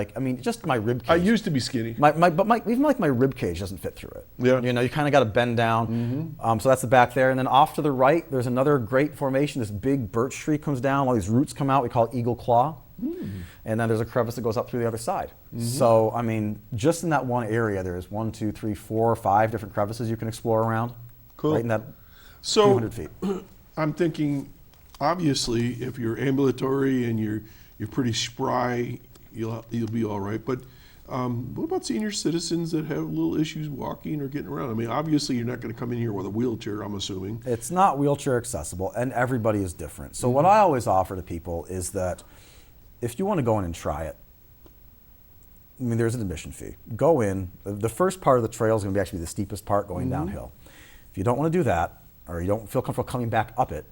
just my rib cage. I used to be skinny. Even my rib cage doesn't fit through it. Yeah. You kind of got to bend down. So that's the back there, and then off to the right, there's another great formation. This big birch tree comes down. All these roots come out. We call it Eagle Claw. And then there's a crevice that goes up through the other side. So, I mean, just in that one area, there's 1, 2, 3, 4, 5 different crevices you can explore around. Cool. Right in that So 200 feet. I'm thinking, obviously, if you're ambulatory and you're pretty spry, you'll be all right. But what about senior citizens that have little issues walking or getting around? I mean, obviously, you're not going to come in here with a wheelchair, I'm assuming. It's not wheelchair accessible, and everybody is different. So what I always offer to people is that if you want to go in and try it, I mean, there's an admission fee. Go in. The first part of the trail is going to be actually the steepest part going downhill. If you don't want to do that, or you don't feel comfortable coming back up it,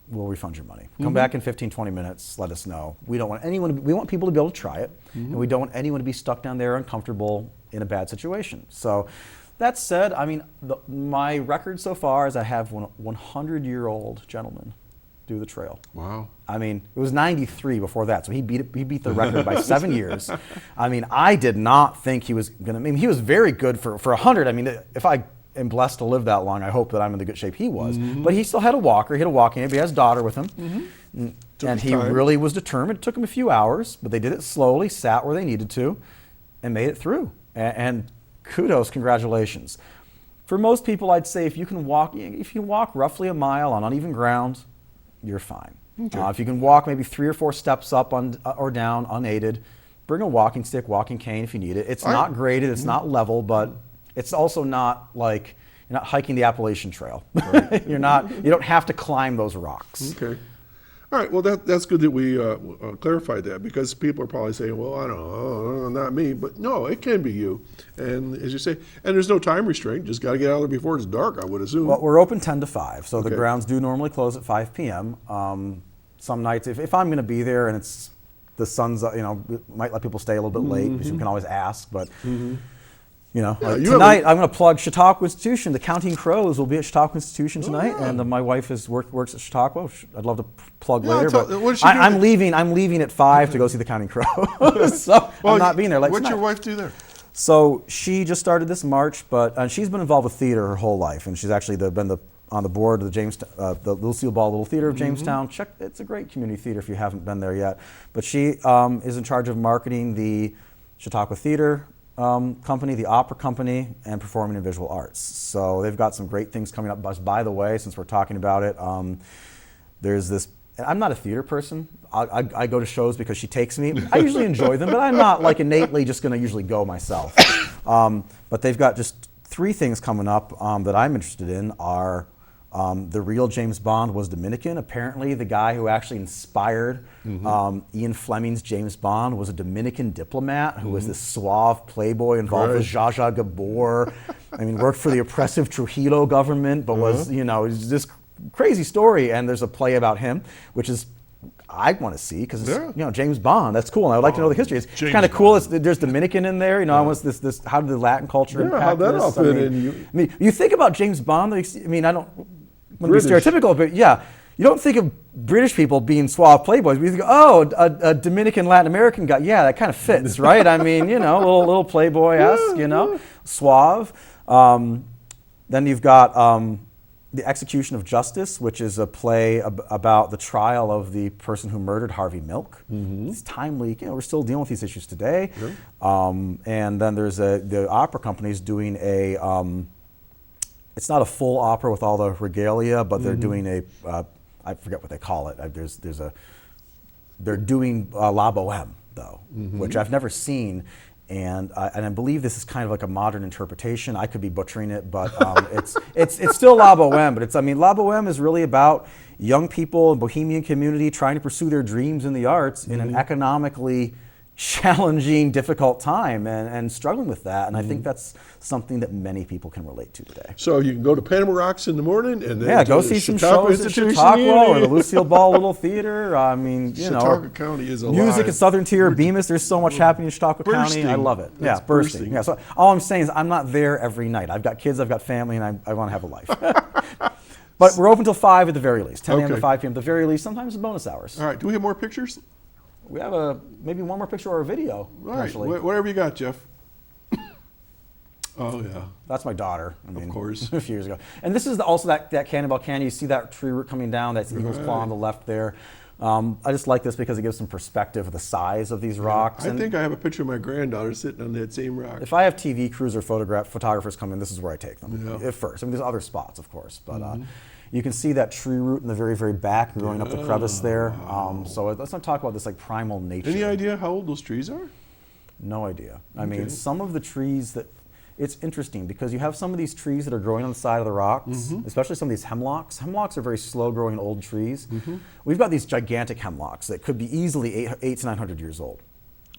we'll refund your money. Come back in 15, 20 minutes, let us know. We don't want anyone, we want people to be able to try it, and we don't want anyone to be stuck down there uncomfortable in a bad situation. So that said, I mean, my record so far is I have 100-year-old gentleman do the trail. Wow. I mean, it was 93 before that, so he beat the record by 7 years. I mean, I did not think he was going to, I mean, he was very good for 100. I mean, if I am blessed to live that long, I hope that I'm in the good shape he was. But he still had a walker. He had a walking aid, but he has his daughter with him. And he really was determined. It took him a few hours, but they did it slowly, sat where they needed to, and made it through. And kudos, congratulations. For most people, I'd say if you can walk roughly a mile on uneven ground, you're fine. Okay. If you can walk maybe 3 or 4 steps up or down unaided, bring a walking stick, walking cane if you need it. It's not graded, it's not level, but it's also not like you're not hiking the Appalachian Trail. Right. You don't have to climb those rocks. Okay. All right. Well, that's good that we clarified that, because people are probably saying, well, I don't know, not me. But no, it can be you. And as you say, and there's no time restraint. Just got to get out of there before it's dark, I would assume. Well, we're open 10 to 5, so the Okay. grounds do normally close at 5 p.m. Some nights, if I'm going to be there and it's the sun's, we might let people stay a little bit late, because you can always ask. But tonight I'm going to plug Chautauqua Institution. The Counting Crows will be at Chautauqua Institution tonight, and my wife works at Chautauqua. I'd love to plug later, but I'm leaving at 5 to go see the Counting Crows. So I'm not being there late What's tonight. your wife do there? So she just started this March, but she's been involved with theater her whole life, and she's actually been on the board of the Lucille Ball Little Theater of Jamestown. It's a great community theater if you haven't been there yet. But she is in charge of marketing the Chautauqua Theater Company, the Opera Company, and Performing and Visual Arts. So they've got some great things coming up. By the way, since we're talking about it, there's this. I'm not a theater person. I go to shows because she takes me. I usually enjoy them, but I'm not like innately just going to usually go myself. But they've got just 3 things coming up that I'm interested in are the real James Bond was Dominican. Apparently, the guy who actually inspired Ian Fleming's James Bond was a Dominican diplomat who was this suave playboy involved with Zsa Zsa Gabor. I mean, worked for the oppressive Trujillo government, but was this crazy story. And there's a play about him, which is I want to see because James Bond. That's cool, and I would like to know the history. It's kind of cool. There's Dominican in there. I want this. How did the Latin culture impact how'd that this? all fit in? I mean, you think about James Bond. I mean, I don't want to be stereotypical, but yeah, you don't think of British people being suave playboys. But you think, a Dominican Latin American guy. Yeah, that kind of fits, right? I mean, little playboy-esque, suave. Then you've got The Execution of Justice, which is a play about the trial of the person who murdered Harvey Milk. It's timely. We're still dealing with these issues today. And then there's the opera company's doing it's not a full opera with all the regalia, but they're doing I forget what they call it. They're doing La Boheme, though, which I've never seen. And I believe this is kind of like a modern interpretation. I could be butchering it, but it's still La Boheme. But La Boheme is really about young people in bohemian community trying to pursue their dreams in the arts in an economically challenging, difficult time, and struggling with that. And I think that's something that many people can relate to today. So you can go to Panama Rocks in the morning and then go see some shows at Chautauqua or the Lucille Ball Little Theater. Chautauqua County is alive. Music at Southern Tier, Bemis. There's so much happening in Chautauqua County. I love it. It's bursting. Yeah. So all I'm saying is I'm not there every night. I've got kids, I've got family, and I want to have a life. But we're open till 5 at the very least, 10 a.m. to 5 p.m. at the very least. Sometimes it's bonus hours. All right. Do we have more pictures? We have maybe one more picture or a video. All right. Actually. Whatever you got, Jeff. Oh, yeah. That's my daughter. Of course. A few years ago. And this is also that Cannonball Canyon. You see that tree root coming down. That's Eagle's Claw on the left there. I just like this because it gives some perspective of the size of these rocks. I think I have a picture of my granddaughter sitting on that same rock. If I have TV crews or photographers come in, this is where I take them at first. There's other spots, of course, but you can see that tree root in the very, very back going up the crevice there. Wow. So let's not talk about this like primal nature. Any idea how old those trees are? No idea. I mean, some of the trees that, it's interesting because you have some of these trees that are growing on the side of the rocks, especially some of these hemlocks. Hemlocks are very slow growing old trees. We've got these gigantic hemlocks that could be easily 800 to 900 years old.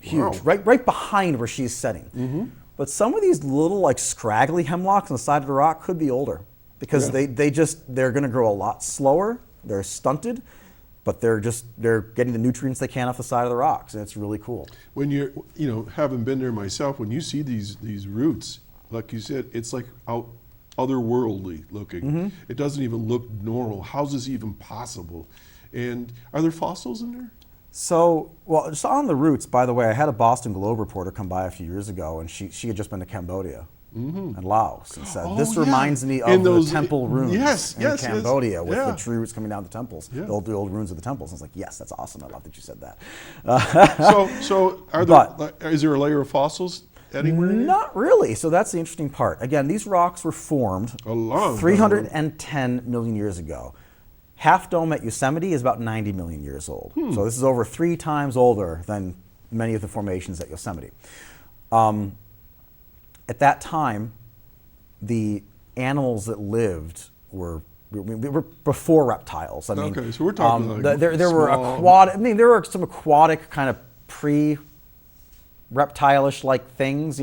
Huge, Wow. right behind where she's sitting. But some of these little like scraggly hemlocks on the side of the rock could be older because they're going to grow a lot slower. They're stunted, but they're getting the nutrients they can off the side of the rocks, and it's really cool. When you're, having been there myself, when you see these roots, like you said, it's like otherworldly looking. It doesn't even look normal. How's this even possible? And are there fossils in there? So, just on the roots, by the way, I had a Boston Globe reporter come by a few years ago, and she had just been to Cambodia and Laos and said, this reminds me of the temple ruins in Cambodia with the tree roots coming down the temples, the old ruins of the temples. I was like, yes, that's awesome. I love that you said that. So is there a layer of fossils anywhere? Not really. So that's the interesting part. Again, these rocks were formed 310 million years ago. Half Dome at Yosemite is about 90 million years old. So this is over 3 times older than many of the formations at Yosemite. At that time, the animals that lived were before reptiles. I mean, so we're talking like there were aquatic. I mean, there were some aquatic kind of reptile-ish like things,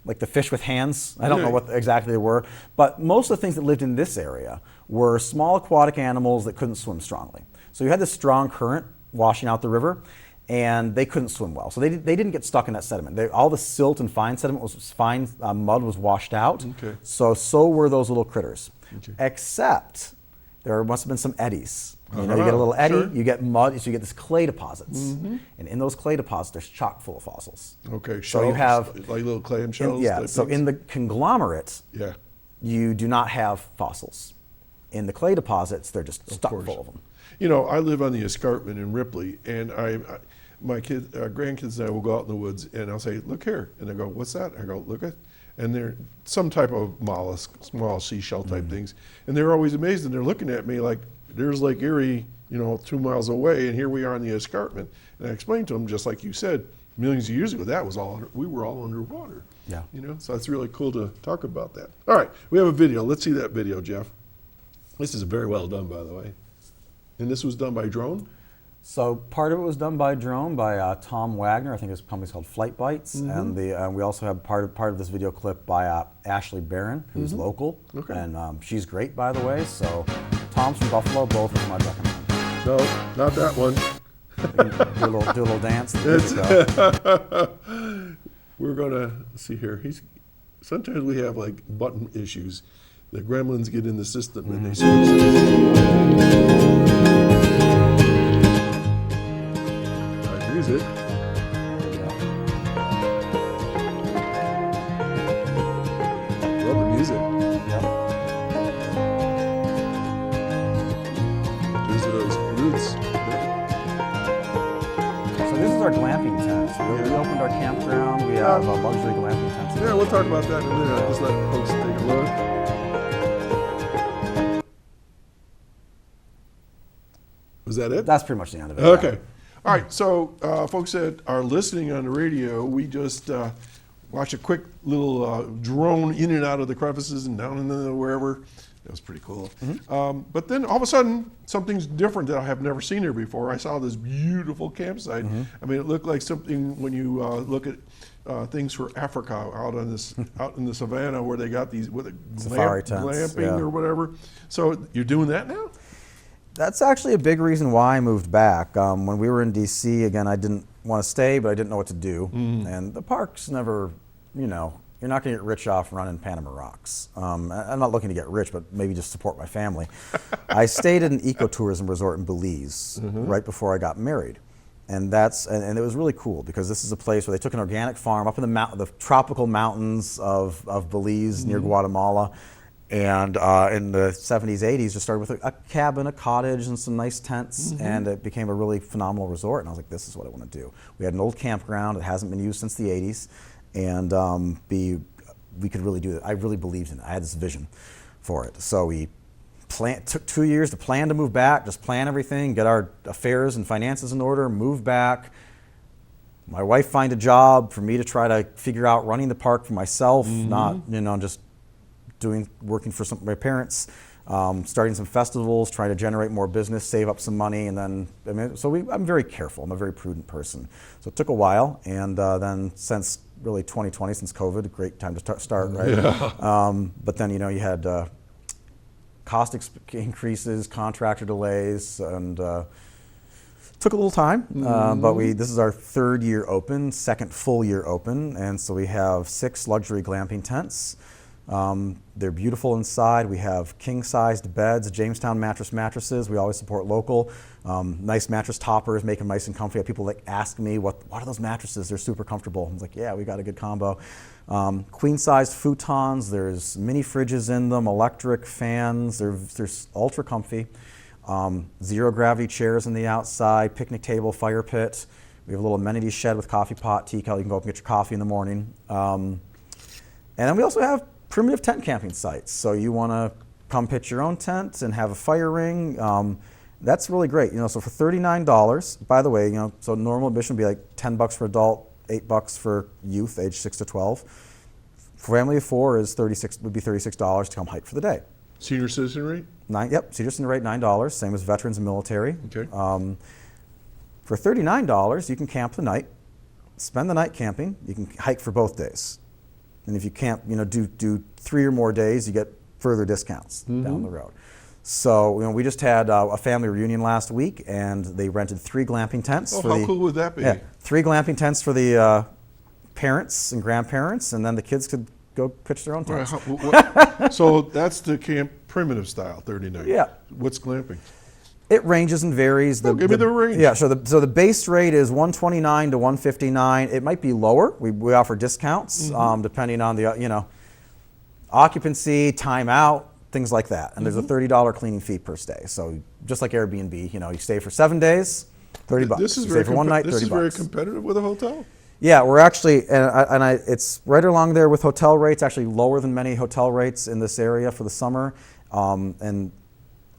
like the fish with hands. I don't know what exactly they were, but most of the things that lived in this area were small aquatic animals that couldn't swim strongly. So you had this strong current washing out the river, and they couldn't swim well. So they didn't get stuck in that sediment. All the silt and fine sediment mud was washed out. So were those little critters, except there must have been some eddies. You get a little eddy, you get mud, so you get this clay deposits. And in those clay deposits, there's chock full of fossils. So you have like little clam shells. So in the conglomerate, you do not have fossils. In the clay deposits, they're just stuck full of them. I live on the escarpment in Ripley, and my grandkids and I will go out in the woods, and I'll say, "Look here," and they go, "What's that?" I go, "Look at," and they're some type of mollusk, small seashell type things, and they're always amazed, and they're looking at me like there's Lake Erie, 2 miles away, and here we are on the escarpment. And I explained to them, just like you said, millions of years ago, we were all underwater. So it's really cool to talk about that. All right, we have a video. Let's see that video, Jeff. This is very well done, by the way. And this was done by drone? So part of it was done by drone by Tom Wagner. I think his company's called Flight Bites, and we also have part of this video clip by Ashley Barron, who's local, and she's great, by the way. So Tom's from Buffalo, both of them I'd recommend. No, not that one. do a little dance. We're gonna see here. Sometimes we have like button issues. The gremlins get in the system and they switch. Music. Love the music. These are those roots. So this is our glamping tent. So we opened our campground. We have luxury glamping tents. Yeah, we'll talk about that in a minute. I'll just let folks take a look. Was that it? That's pretty much the end of it. Okay. All right, so folks that are listening on the radio, we just watched a quick little drone in and out of the crevices and down in the wherever. That was pretty cool. But then all of a sudden, something's different that I have never seen here before. I saw this beautiful campsite. I mean, it looked like something when you look at things for Africa out on this out in the savannah where they got these Safari tents, glamping or whatever. So you're doing that now? That's actually a big reason why I moved back. When we were in D.C., again, I didn't want to stay, but I didn't know what to do. And the parks never, you know, you're not going to get rich off running Panama rocks. I'm not looking to get rich, but maybe just support my family. I stayed at an ecotourism resort in Belize right before I got married. And it was really cool because this is a place where they took an organic farm up in the tropical mountains of Belize near Guatemala. And in the 70s, 80s, just started with a cabin, a cottage, and some nice tents, and it became a really phenomenal resort. And I was like, this is what I want to do. We had an old campground. It hasn't been used since the 80s. And we could really do it. I really believed in it. I had this vision for it. So we took 2 years to plan to move back, just plan everything, get our affairs and finances in order, move back. My wife find a job for me to try to figure out running the park for myself, not, you know, just working for my parents, starting some festivals, trying to generate more business, save up some money, and then, I'm very careful. I'm a very prudent person. So it took a while, and then since really 2020, since COVID, a great time to start, right? Yeah. But then, you know, you had cost increases, contractor delays, and took a little time, but this is our third year open, second full year open, and so we have 6 luxury glamping tents. They're beautiful inside. We have king-sized beds, Jamestown mattresses. We always support local. Nice mattress toppers, make them nice and comfy. I have people that ask me, what are those mattresses? They're super comfortable. I was like, yeah, we got a good combo. Queen-sized futons. There's mini fridges in them, electric fans. They're ultra comfy. Zero gravity chairs on the outside, picnic table, fire pit. We have a little amenity shed with coffee pot, tea kettle. You can go up and get your coffee in the morning. And then we also have primitive tent camping sites. So you want to come pitch your own tent and have a fire ring. That's really great. You know, so for $39, by the way, you know, so normal admission would be like $10 for adult, $8 for youth, age 6 to 12. Family of 4 would be $36 to come hike for the day. Senior citizen rate? Senior citizen rate $9, same as veterans and military. Okay. For $39, you can camp the night, spend the night camping. You can hike for both days. And if you can't, you know, do 3 or more days, you get further discounts down the road. So, you know, we just had a family reunion last week, and they rented 3 glamping tents. Oh, how cool would that be? Yeah, 3 glamping tents for the parents and grandparents, and then the kids could go pitch their own tents. Right, so that's the camp primitive style, 39. Yeah. What's glamping? It ranges and varies. Give me the range. Yeah, so the base rate is $129 to $159. It might be lower. We offer discounts depending on the occupancy, time out, things like that. And there's a $30 cleaning fee per stay. So just like Airbnb, you know, you stay for 7 days, $30. This is you stay for one night, $30. This is very competitive with a hotel. Yeah, we're actually, it's right along there with hotel rates. Actually, lower than many hotel rates in this area for the summer. And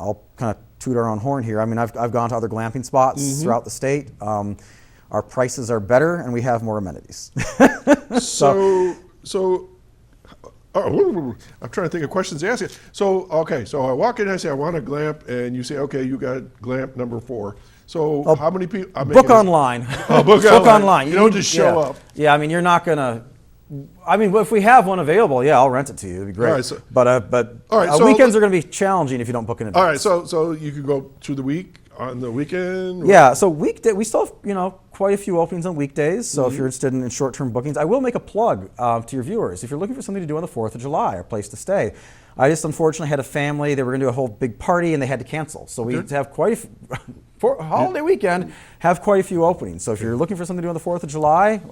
I'll kind of toot our own horn here. I mean, I've gone to other glamping spots throughout the state. Our prices are better, and we have more amenities. I'm trying to think of questions to ask you. So I walk in and I say I want a glamp, and you say, okay, you got glamp number 4. So how many people? Book online. Book online. You don't just show up. Yeah, I mean, you're not gonna. I mean, if we have one available, yeah, I'll rent it to you. It'd be great. All right, so, weekends are going to be challenging if you don't book in advance. All right, so you can go through the week on the weekend. Yeah, so weekday we still have, you know, quite a few openings on weekdays. So if you're interested in short-term bookings, I will make a plug to your viewers. If you're looking for something to do on the 4th of July, a place to stay. I just unfortunately had a family. They were going to do a whole big party and they had to cancel. So we have quite a few, for holiday weekend, have quite a few openings. So if you're looking for something to do on the 4th of July,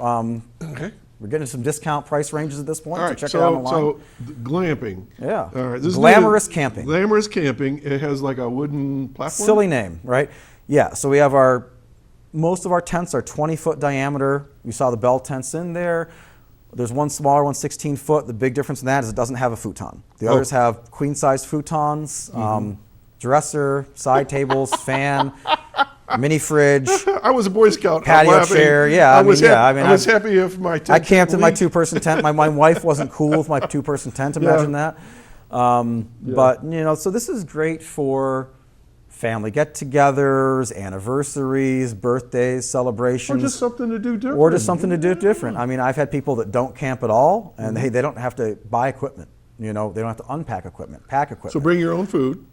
we're getting some discount price ranges at this point. All right, so check it out online. So glamping. Yeah. All right. This Glamorous camping. Glamorous camping. It has like a wooden platform. Silly name, right? Yeah. So we have most of our tents are 20-foot diameter. You saw the bell tents in there. There's one smaller one, 16-foot. The big difference in that is it doesn't have a futon. The others have queen-sized futons, dresser, side tables, fan. mini fridge, I was a Boy Scout. I'm patio laughing. chair. Yeah, I was I happy if my tent I camped in my leaked. 2-person tent. My wife wasn't cool with my 2-person tent. Imagine that. But so this is great for family get-togethers, anniversaries, birthdays, celebrations. Or just something to do different. Or just something to do different. I mean, I've had people that don't camp at all, and hey, they don't have to buy equipment. They don't have to unpack equipment, pack equipment. So bring your own food.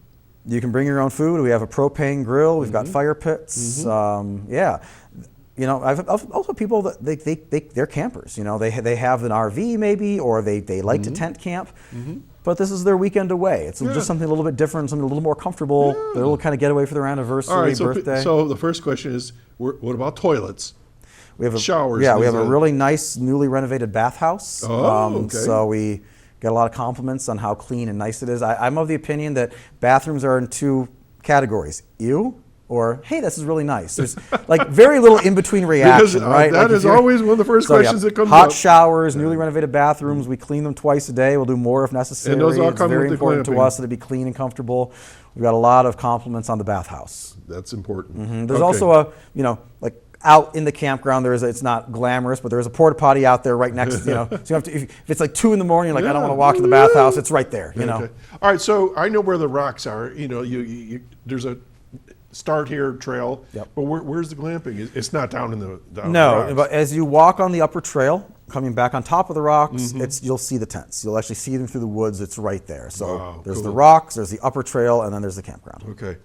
You can bring your own food. We have a propane grill. We've got fire pits. Yeah. I've also people that they're campers. They have an RV maybe, or they like to tent camp. But this is their weekend away. It's just something a little bit different, something a little more comfortable. They're a little kind of getaway for their anniversary, All right, birthday. so the first question is, what about toilets? We have showers. Yeah, we have a really nice, newly renovated bathhouse. Oh, okay. So we get a lot of compliments on how clean and nice it is. I'm of the opinion that bathrooms are in 2 categories: ew, or hey, this is really nice. There's like very little in between reaction, right? That is always one of the first questions that comes hot up. showers, newly renovated bathrooms. We clean them twice a day. We'll do more if necessary. And those all it's come very with the important to glamping. us that it be clean and comfortable. We've got a lot of compliments on the bathhouse. That's important. There's Okay. also like out in the campground, it's not glamorous, but there's a porta potty out there right next. So you have to, if it's like 2 in the morning, you're like, I don't want to walk to the bathhouse. It's right there. Okay. All right, so I know where the rocks are. You there's a start here trail. Yep. But where's the glamping? It's not down in the the No, rocks. but as you walk on the upper trail, coming back on top of the rocks, you'll see the tents. You'll actually see them through the woods. It's right there. So Wow, there's cool. the rocks, there's the upper trail, and then there's the campground. Okay.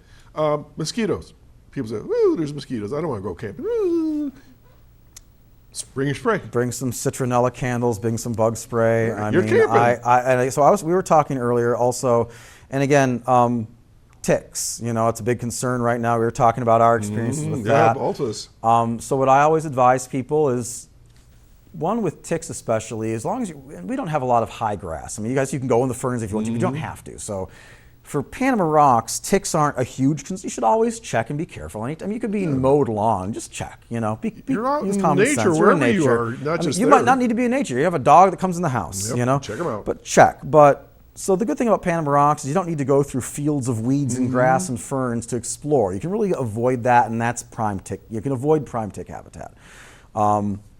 Mosquitoes. People say, "Woo, there's mosquitoes. I don't want to go camping." Woo. Bring your spray. Bring some citronella candles, bring some bug spray. You're camping. We were talking earlier also, and again, ticks. It's a big concern right now. We were talking about our experiences with that. Yeah, both of us. So what I always advise people is, one with ticks especially, as long as we don't have a lot of high grass. I mean, you can go in the ferns if you want to, but you don't have to. So for Panama rocks, ticks aren't a huge concern. You should always check and be careful. I mean, you could be in mowed lawn, just check. You're out use in common nature, sense. You're in wherever you nature. are, not just you there. might not need to be in nature. You have a dog that comes in the house. Yep, check 'em out. But check. So the good thing about Panama rocks is you don't need to go through fields of weeds and grass and ferns to explore. You can really avoid that, and that's prime tick. You can avoid prime tick habitat.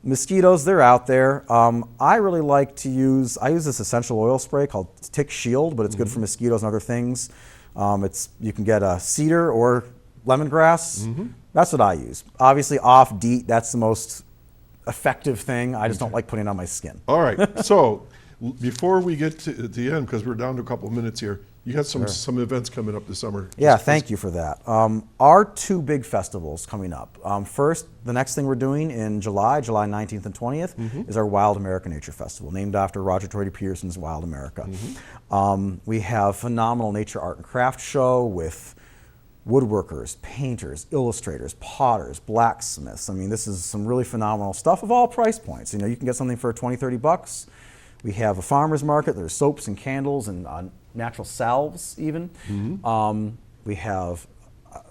Mosquitoes, they're out there. I really like to use this essential oil spray called Tick Shield, but it's good for mosquitoes and other things. You can get a cedar or lemongrass. That's what I use. Obviously, off DEET, that's the most effective thing. I just don't like putting it on my skin. All right. So before we get to the end, because we're down to a couple of minutes here, you got some events coming up this summer. Yeah, thank you for that. Our 2 big festivals coming up. First, the next thing we're doing in July 19th and 20th, is our Wild America Nature Festival, named after Roger Tory Peterson's Wild America. We have phenomenal nature art and craft show with woodworkers, painters, illustrators, potters, blacksmiths. I mean, this is some really phenomenal stuff of all price points. You can get something for $20, $30. We have a farmer's market. There's soaps and candles and natural salves even. We have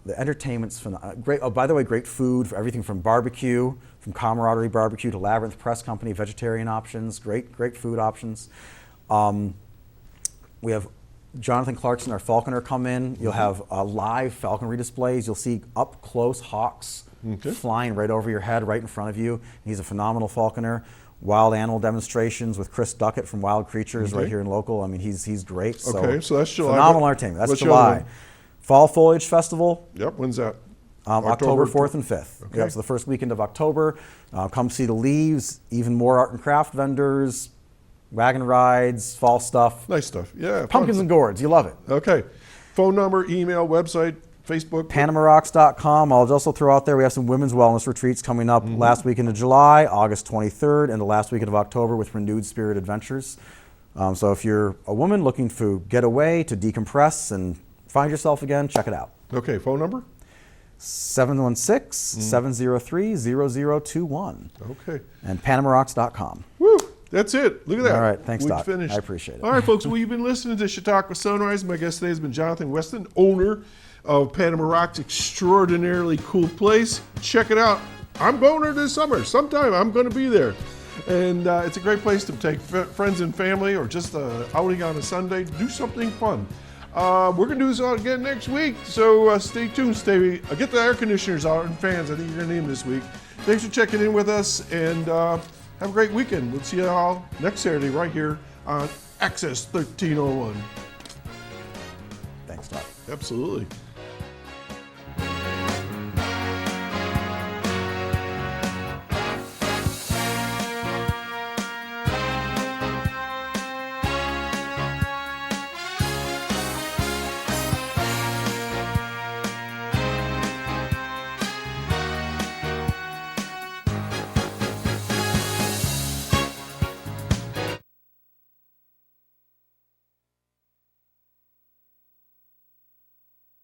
the entertainment's great. Oh, by the way, great food for everything from barbecue, from Camaraderie Barbecue to Labyrinth Press Company, vegetarian options, great food options. We have Jonathan Clarkson, our falconer, come in. You'll have live falconry displays. You'll see up close hawks flying right over your head, right in front of you. He's a phenomenal falconer. Wild animal demonstrations with Chris Duckett from Wild Creatures right here in local. I mean, he's great. So that's July. Phenomenal entertainment. That's What's July. Fall Foliage Festival. Yep, when's that? October 4th and 5th. Okay. Yep, so the first weekend of October. Come see the leaves, even more art and craft vendors, wagon rides, fall stuff. Nice stuff. Yeah. Pumpkins and gourds. You love it. Okay. Phone number, email, website, Facebook. PanamaRocks.com. I'll also throw out there, we have some women's wellness retreats coming up last weekend of July, August 23rd, and the last weekend of October with Renewed Spirit Adventures. So if you're a woman looking to get away, to decompress, and find yourself again, check it out. Okay, phone number? 716-703-0021. Okay. And PanamaRocks.com. Woo! That's it. Look at that. All right, thanks, We've Doc. finished. I appreciate it. All right, folks. Well, you've been listening to Chautauqua Sunrise. My guest today has been Jonathan Weston, owner of Panama Rocks. Extraordinarily cool place. Check it out. I'm going there this summer. Sometime I'm going to be there. And it's a great place to take friends and family or just outing on a Sunday. Do something fun. We're going to do this all again next week, so stay tuned. Get the air conditioners out and fans. I think you're going to need them this week. Thanks for checking in with us, and have a great weekend. We'll see you all next Saturday right here on Access 1301. Thanks, Doc. Absolutely.